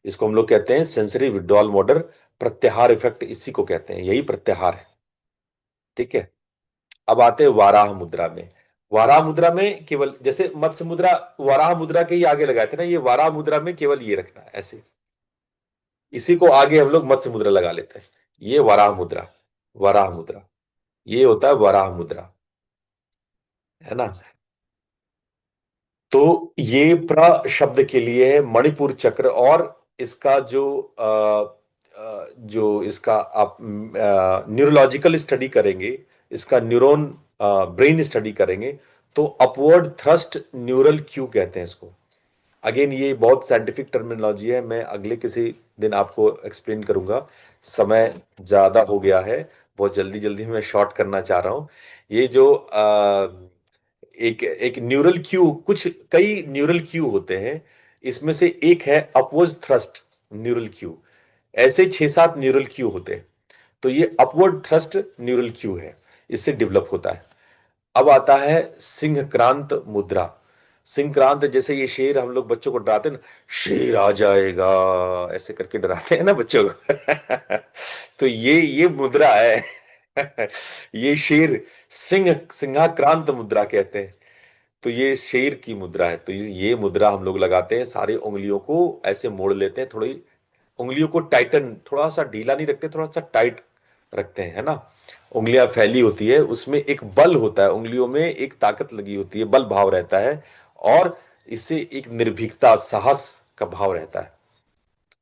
इसको हम लोग कहते हैं सेंसरी विड्रॉल मॉडल। प्रत्याहार इफेक्ट इसी को कहते हैं, यही प्रत्याहार है, ठीक है। अब आते हैं वाराह मुद्रा में। वाराह मुद्रा में केवल, जैसे मत्स्य मुद्रा वाराह मुद्रा के ही आगे लगाए थे ना, ये वाराह मुद्रा में केवल ये रखना है ऐसे, इसी को आगे हम लोग मत्स्य मुद्रा लगा लेते हैं। ये वराह मुद्रा, वराह मुद्रा, ये होता है वराह मुद्रा, है ना। तो ये प्र शब्द के लिए है मणिपुर चक्र, और इसका जो इसका आप न्यूरोलॉजिकल स्टडी करेंगे, इसका न्यूरॉन ब्रेन स्टडी करेंगे, तो अपवर्ड थ्रस्ट न्यूरल क्यू कहते हैं इसको। अगेन ये बहुत साइंटिफिक टर्मिनोलॉजी है, मैं अगले किसी दिन आपको एक्सप्लेन करूंगा, समय ज्यादा हो गया है, बहुत जल्दी जल्दी मैं शॉर्ट करना चाह रहा हूं। ये जो एक एक न्यूरल क्यू, कुछ कई न्यूरल क्यू होते हैं, इसमें से एक है अपवर्ड थ्रस्ट न्यूरल क्यू। ऐसे 6-7 न्यूरल क्यू होते हैं, तो ये अपवर्ड थ्रस्ट न्यूरल क्यू है, इससे डेवलप होता है। अब आता है सिंहक्रांत मुद्रा। सिंहक्रांत, जैसे ये शेर हम लोग बच्चों को डराते हैं ना, शेर आ जाएगा ऐसे करके डराते हैं ना बच्चों को तो ये मुद्रा है ये शेर, सिंहाक्रांत मुद्रा कहते हैं। तो ये शेर की मुद्रा है। तो ये मुद्रा हम लोग लगाते हैं, सारी उंगलियों को ऐसे मोड़ लेते हैं, थोड़ी उंगलियों को टाइटन, थोड़ा सा ढीला नहीं रखते, थोड़ा सा टाइट रखते हैं, है ना। उंगलियां फैली होती है, उसमें एक बल होता है, उंगलियों में एक ताकत लगी होती है, बल भाव रहता है, और इससे एक निर्भीकता, साहस का भाव रहता है।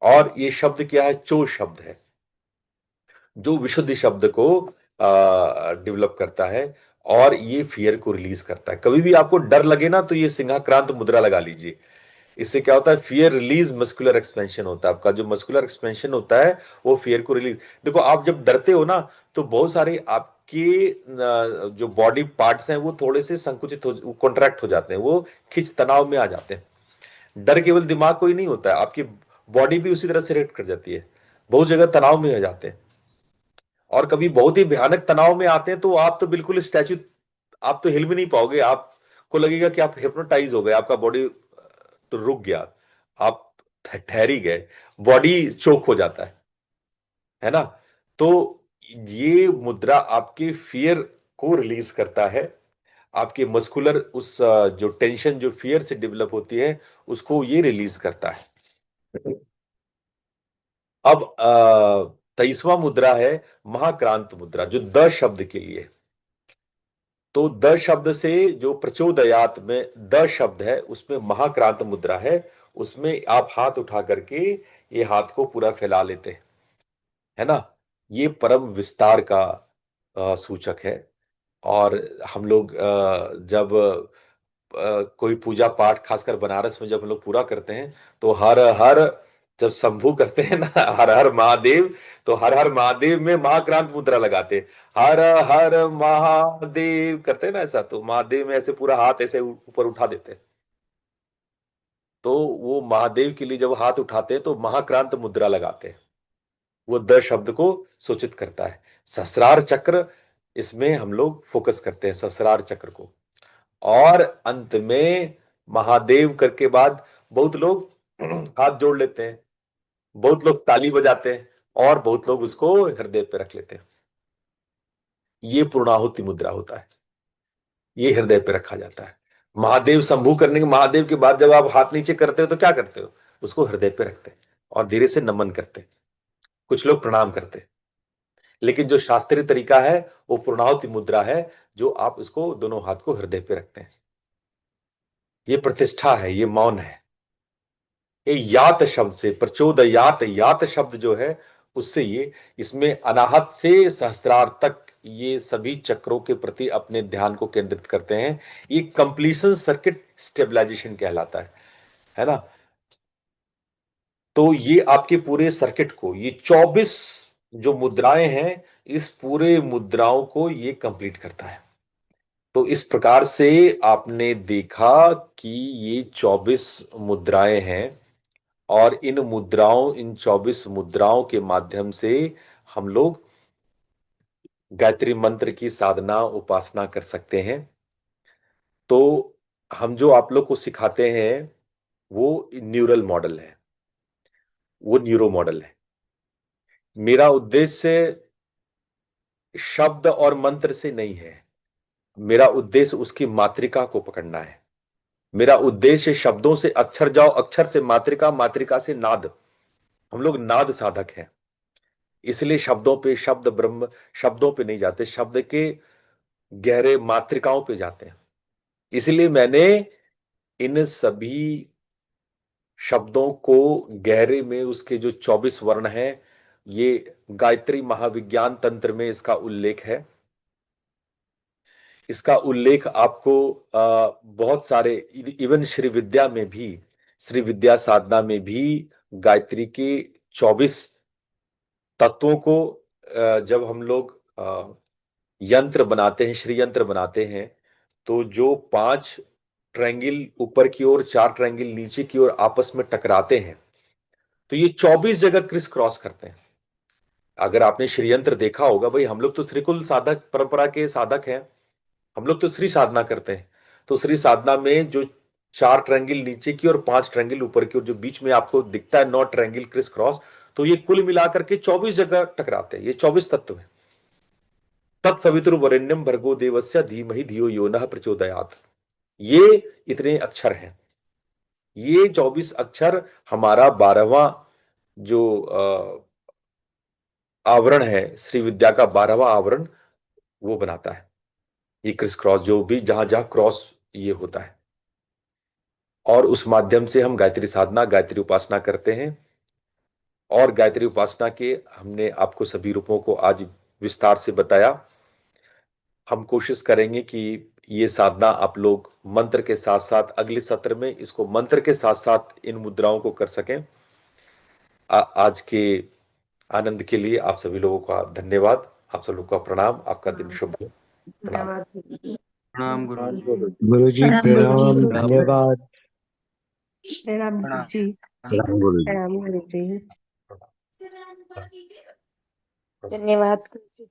और ये शब्द क्या है? चो शब्द है, जो विशुद्धि शब्द को डेवलप करता है, और ये फियर को रिलीज करता है। कभी भी आपको डर लगे ना, तो ये सिंहाक्रांत मुद्रा लगा लीजिए। इससे क्या होता है? फियर रिलीज, मस्कुलर एक्सपेंशन होता है। आपका जो मस्कुलर एक्सपेंशन होता है वो फियर को रिलीज। देखो, आप जब डरते हो ना, तो बहुत सारे आपके जो बॉडी पार्ट्स हैं वो थोड़े से संकुचित हो, कॉन्ट्रैक्ट हो जाते हैं, वो खिंच तनाव में आ जाते हैं। डर केवल दिमाग को ही नहीं होता है, आपकी बॉडी भी उसी तरह से रिएक्ट कर जाती है, बहुत जगह तनाव में हो जाते हैं। और कभी बहुत ही भयानक तनाव में आते हैं, तो आप तो बिल्कुल स्टैच्यू, आप तो हिल भी नहीं पाओगे, आपको लगेगा कि आप हिप्नोटाइज हो गए, आपका बॉडी तो रुक गया, आप ठहर ही गए, बॉडी चोक हो जाता है ना। तो ये मुद्रा आपके फियर को रिलीज करता है, आपके मस्कुलर उस जो टेंशन जो फियर से डेवलप होती है उसको ये रिलीज करता है। अब 23वां मुद्रा है महाक्रांत मुद्रा, जो द शब्द के लिए। तो द शब्द से जो प्रचोदयात में द शब्द है, उसमें महाक्रांत मुद्रा है। उसमें आप हाथ उठा करके ये हाथ को पूरा फैला लेते हैं, है ना। ये परम विस्तार का सूचक है। और हम लोग जब कोई पूजा पाठ, खासकर बनारस में जब हम लोग पूरा करते हैं, तो हर हर, जब शंभू करते हैं ना, हर हर महादेव, तो हर हर महादेव में महाक्रांत मुद्रा लगाते हैं। हर हर महादेव करते हैं ना ऐसा, तो महादेव में ऐसे पूरा हाथ ऐसे ऊपर उठा देते हैं। तो वो महादेव के लिए जब हाथ उठाते हैं तो महाक्रांत मुद्रा लगाते हैं, वो द शब्द को सूचित करता है। सहस्रार चक्र, इसमें हम लोग फोकस करते हैं सहस्रार चक्र को। और अंत में महादेव करके बाद बहुत लोग हाथ जोड़ लेते हैं, बहुत लोग ताली बजाते हैं, और बहुत लोग उसको हृदय पे रख लेते हैं। ये पूर्णाहुति मुद्रा होता है, ये हृदय पे रखा जाता है। महादेव शंभू करने के, महादेव के बाद जब आप हाथ नीचे करते हो तो क्या करते हो? उसको हृदय पे रखते हैं और धीरे से नमन करते हैं। कुछ लोग प्रणाम करते हैं, लेकिन जो शास्त्रीय तरीका है वो पूर्णाहुति मुद्रा है, जो आप इसको दोनों हाथ को हृदय पे रखते हैं। ये प्रतिष्ठा है, ये मौन है। ये यात शब्द से, प्रचोदयात, यात शब्द जो है उससे ये, इसमें अनाहत से सहस्त्रार तक ये सभी चक्रों के प्रति अपने ध्यान को केंद्रित करते हैं। ये कंप्लीशन सर्किट स्टेबलाइजेशन कहलाता है ना। तो ये आपके पूरे सर्किट को, ये 24 जो मुद्राएं हैं, इस पूरे मुद्राओं को ये कंप्लीट करता है। तो इस प्रकार से आपने देखा कि ये 24 मुद्राएं हैं, और इन 24 मुद्राओं के माध्यम से हम लोग गायत्री मंत्र की साधना, उपासना कर सकते हैं। तो हम जो आप लोग को सिखाते हैं वो न्यूरल मॉडल है, वो न्यूरो मॉडल है। मेरा उद्देश्य शब्द और मंत्र से नहीं है, मेरा उद्देश्य उसकी मातृका को पकड़ना है। मेरा उद्देश्य शब्दों से अक्षर जाओ, अक्षर से मातृका, मातृका से नाद, हम लोग नाद साधक हैं, इसलिए शब्दों पे, शब्द ब्रह्म, शब्दों पे नहीं जाते, शब्द के गहरे मात्रिकाओं पे जाते हैं। इसलिए मैंने इन सभी शब्दों को गहरे में, उसके जो 24 वर्ण हैं, ये गायत्री महाविज्ञान तंत्र में इसका उल्लेख है। इसका उल्लेख आपको बहुत सारे, इवन श्री विद्या में भी, श्री विद्या साधना में भी गायत्री के 24 तत्वों को जब हम लोग यंत्र बनाते हैं, श्री यंत्र बनाते हैं, तो जो 5 ट्रायंगल ऊपर की ओर, 4 ट्रायंगल नीचे की ओर आपस में टकराते हैं, तो ये 24 जगह क्रिस क्रॉस करते हैं। अगर आपने श्री यंत्र देखा होगा, भाई हम लोग तो श्रीकुल साधक परंपरा के साधक हैं, हम लोग तो श्री साधना करते हैं, तो श्री साधना में जो 4 ट्रायंगल नीचे की और 5 ट्रायंगल ऊपर की ओर, जो बीच में आपको दिखता है 9 ट्रायंगल क्रिस क्रॉस, तो ये कुल मिलाकर के 24 जगह टकराते हैं। ये 24 तत्व है। तत्सवितुर्वरेण्यम भर्गो देवस्य धीमहि धियो यो नः प्रचोदयात्, ये इतने अक्षर हैं। ये 24 अक्षर हमारा 12वां जो आवरण है, श्री विद्या का 12वां आवरण, वो बनाता है। ये क्रिस क्रॉस, जो भी जहां जहां क्रॉस ये होता है, और उस माध्यम से हम गायत्री साधना, गायत्री उपासना करते हैं। और गायत्री उपासना के हमने आपको सभी रूपों को आज विस्तार से बताया। हम कोशिश करेंगे कि ये साधना आप लोग मंत्र के साथ साथ अगले सत्र में इसको मंत्र के साथ साथ इन मुद्राओं को कर सकें। आज के आनंद के लिए आप सभी लोगों का धन्यवाद, आप सब लोगों का प्रणाम, आपका दिन शुभ हो। प्रणाम। प्रणाम गुरु हाँ, गुरु जी प्रणाम, प्रणाम। धन्यवाद। प्रणाम गुरु जी। प्रणाम गुरु जी। प्रणाम गुरु जी। प्रणाम। धन्यवाद गुरु जी।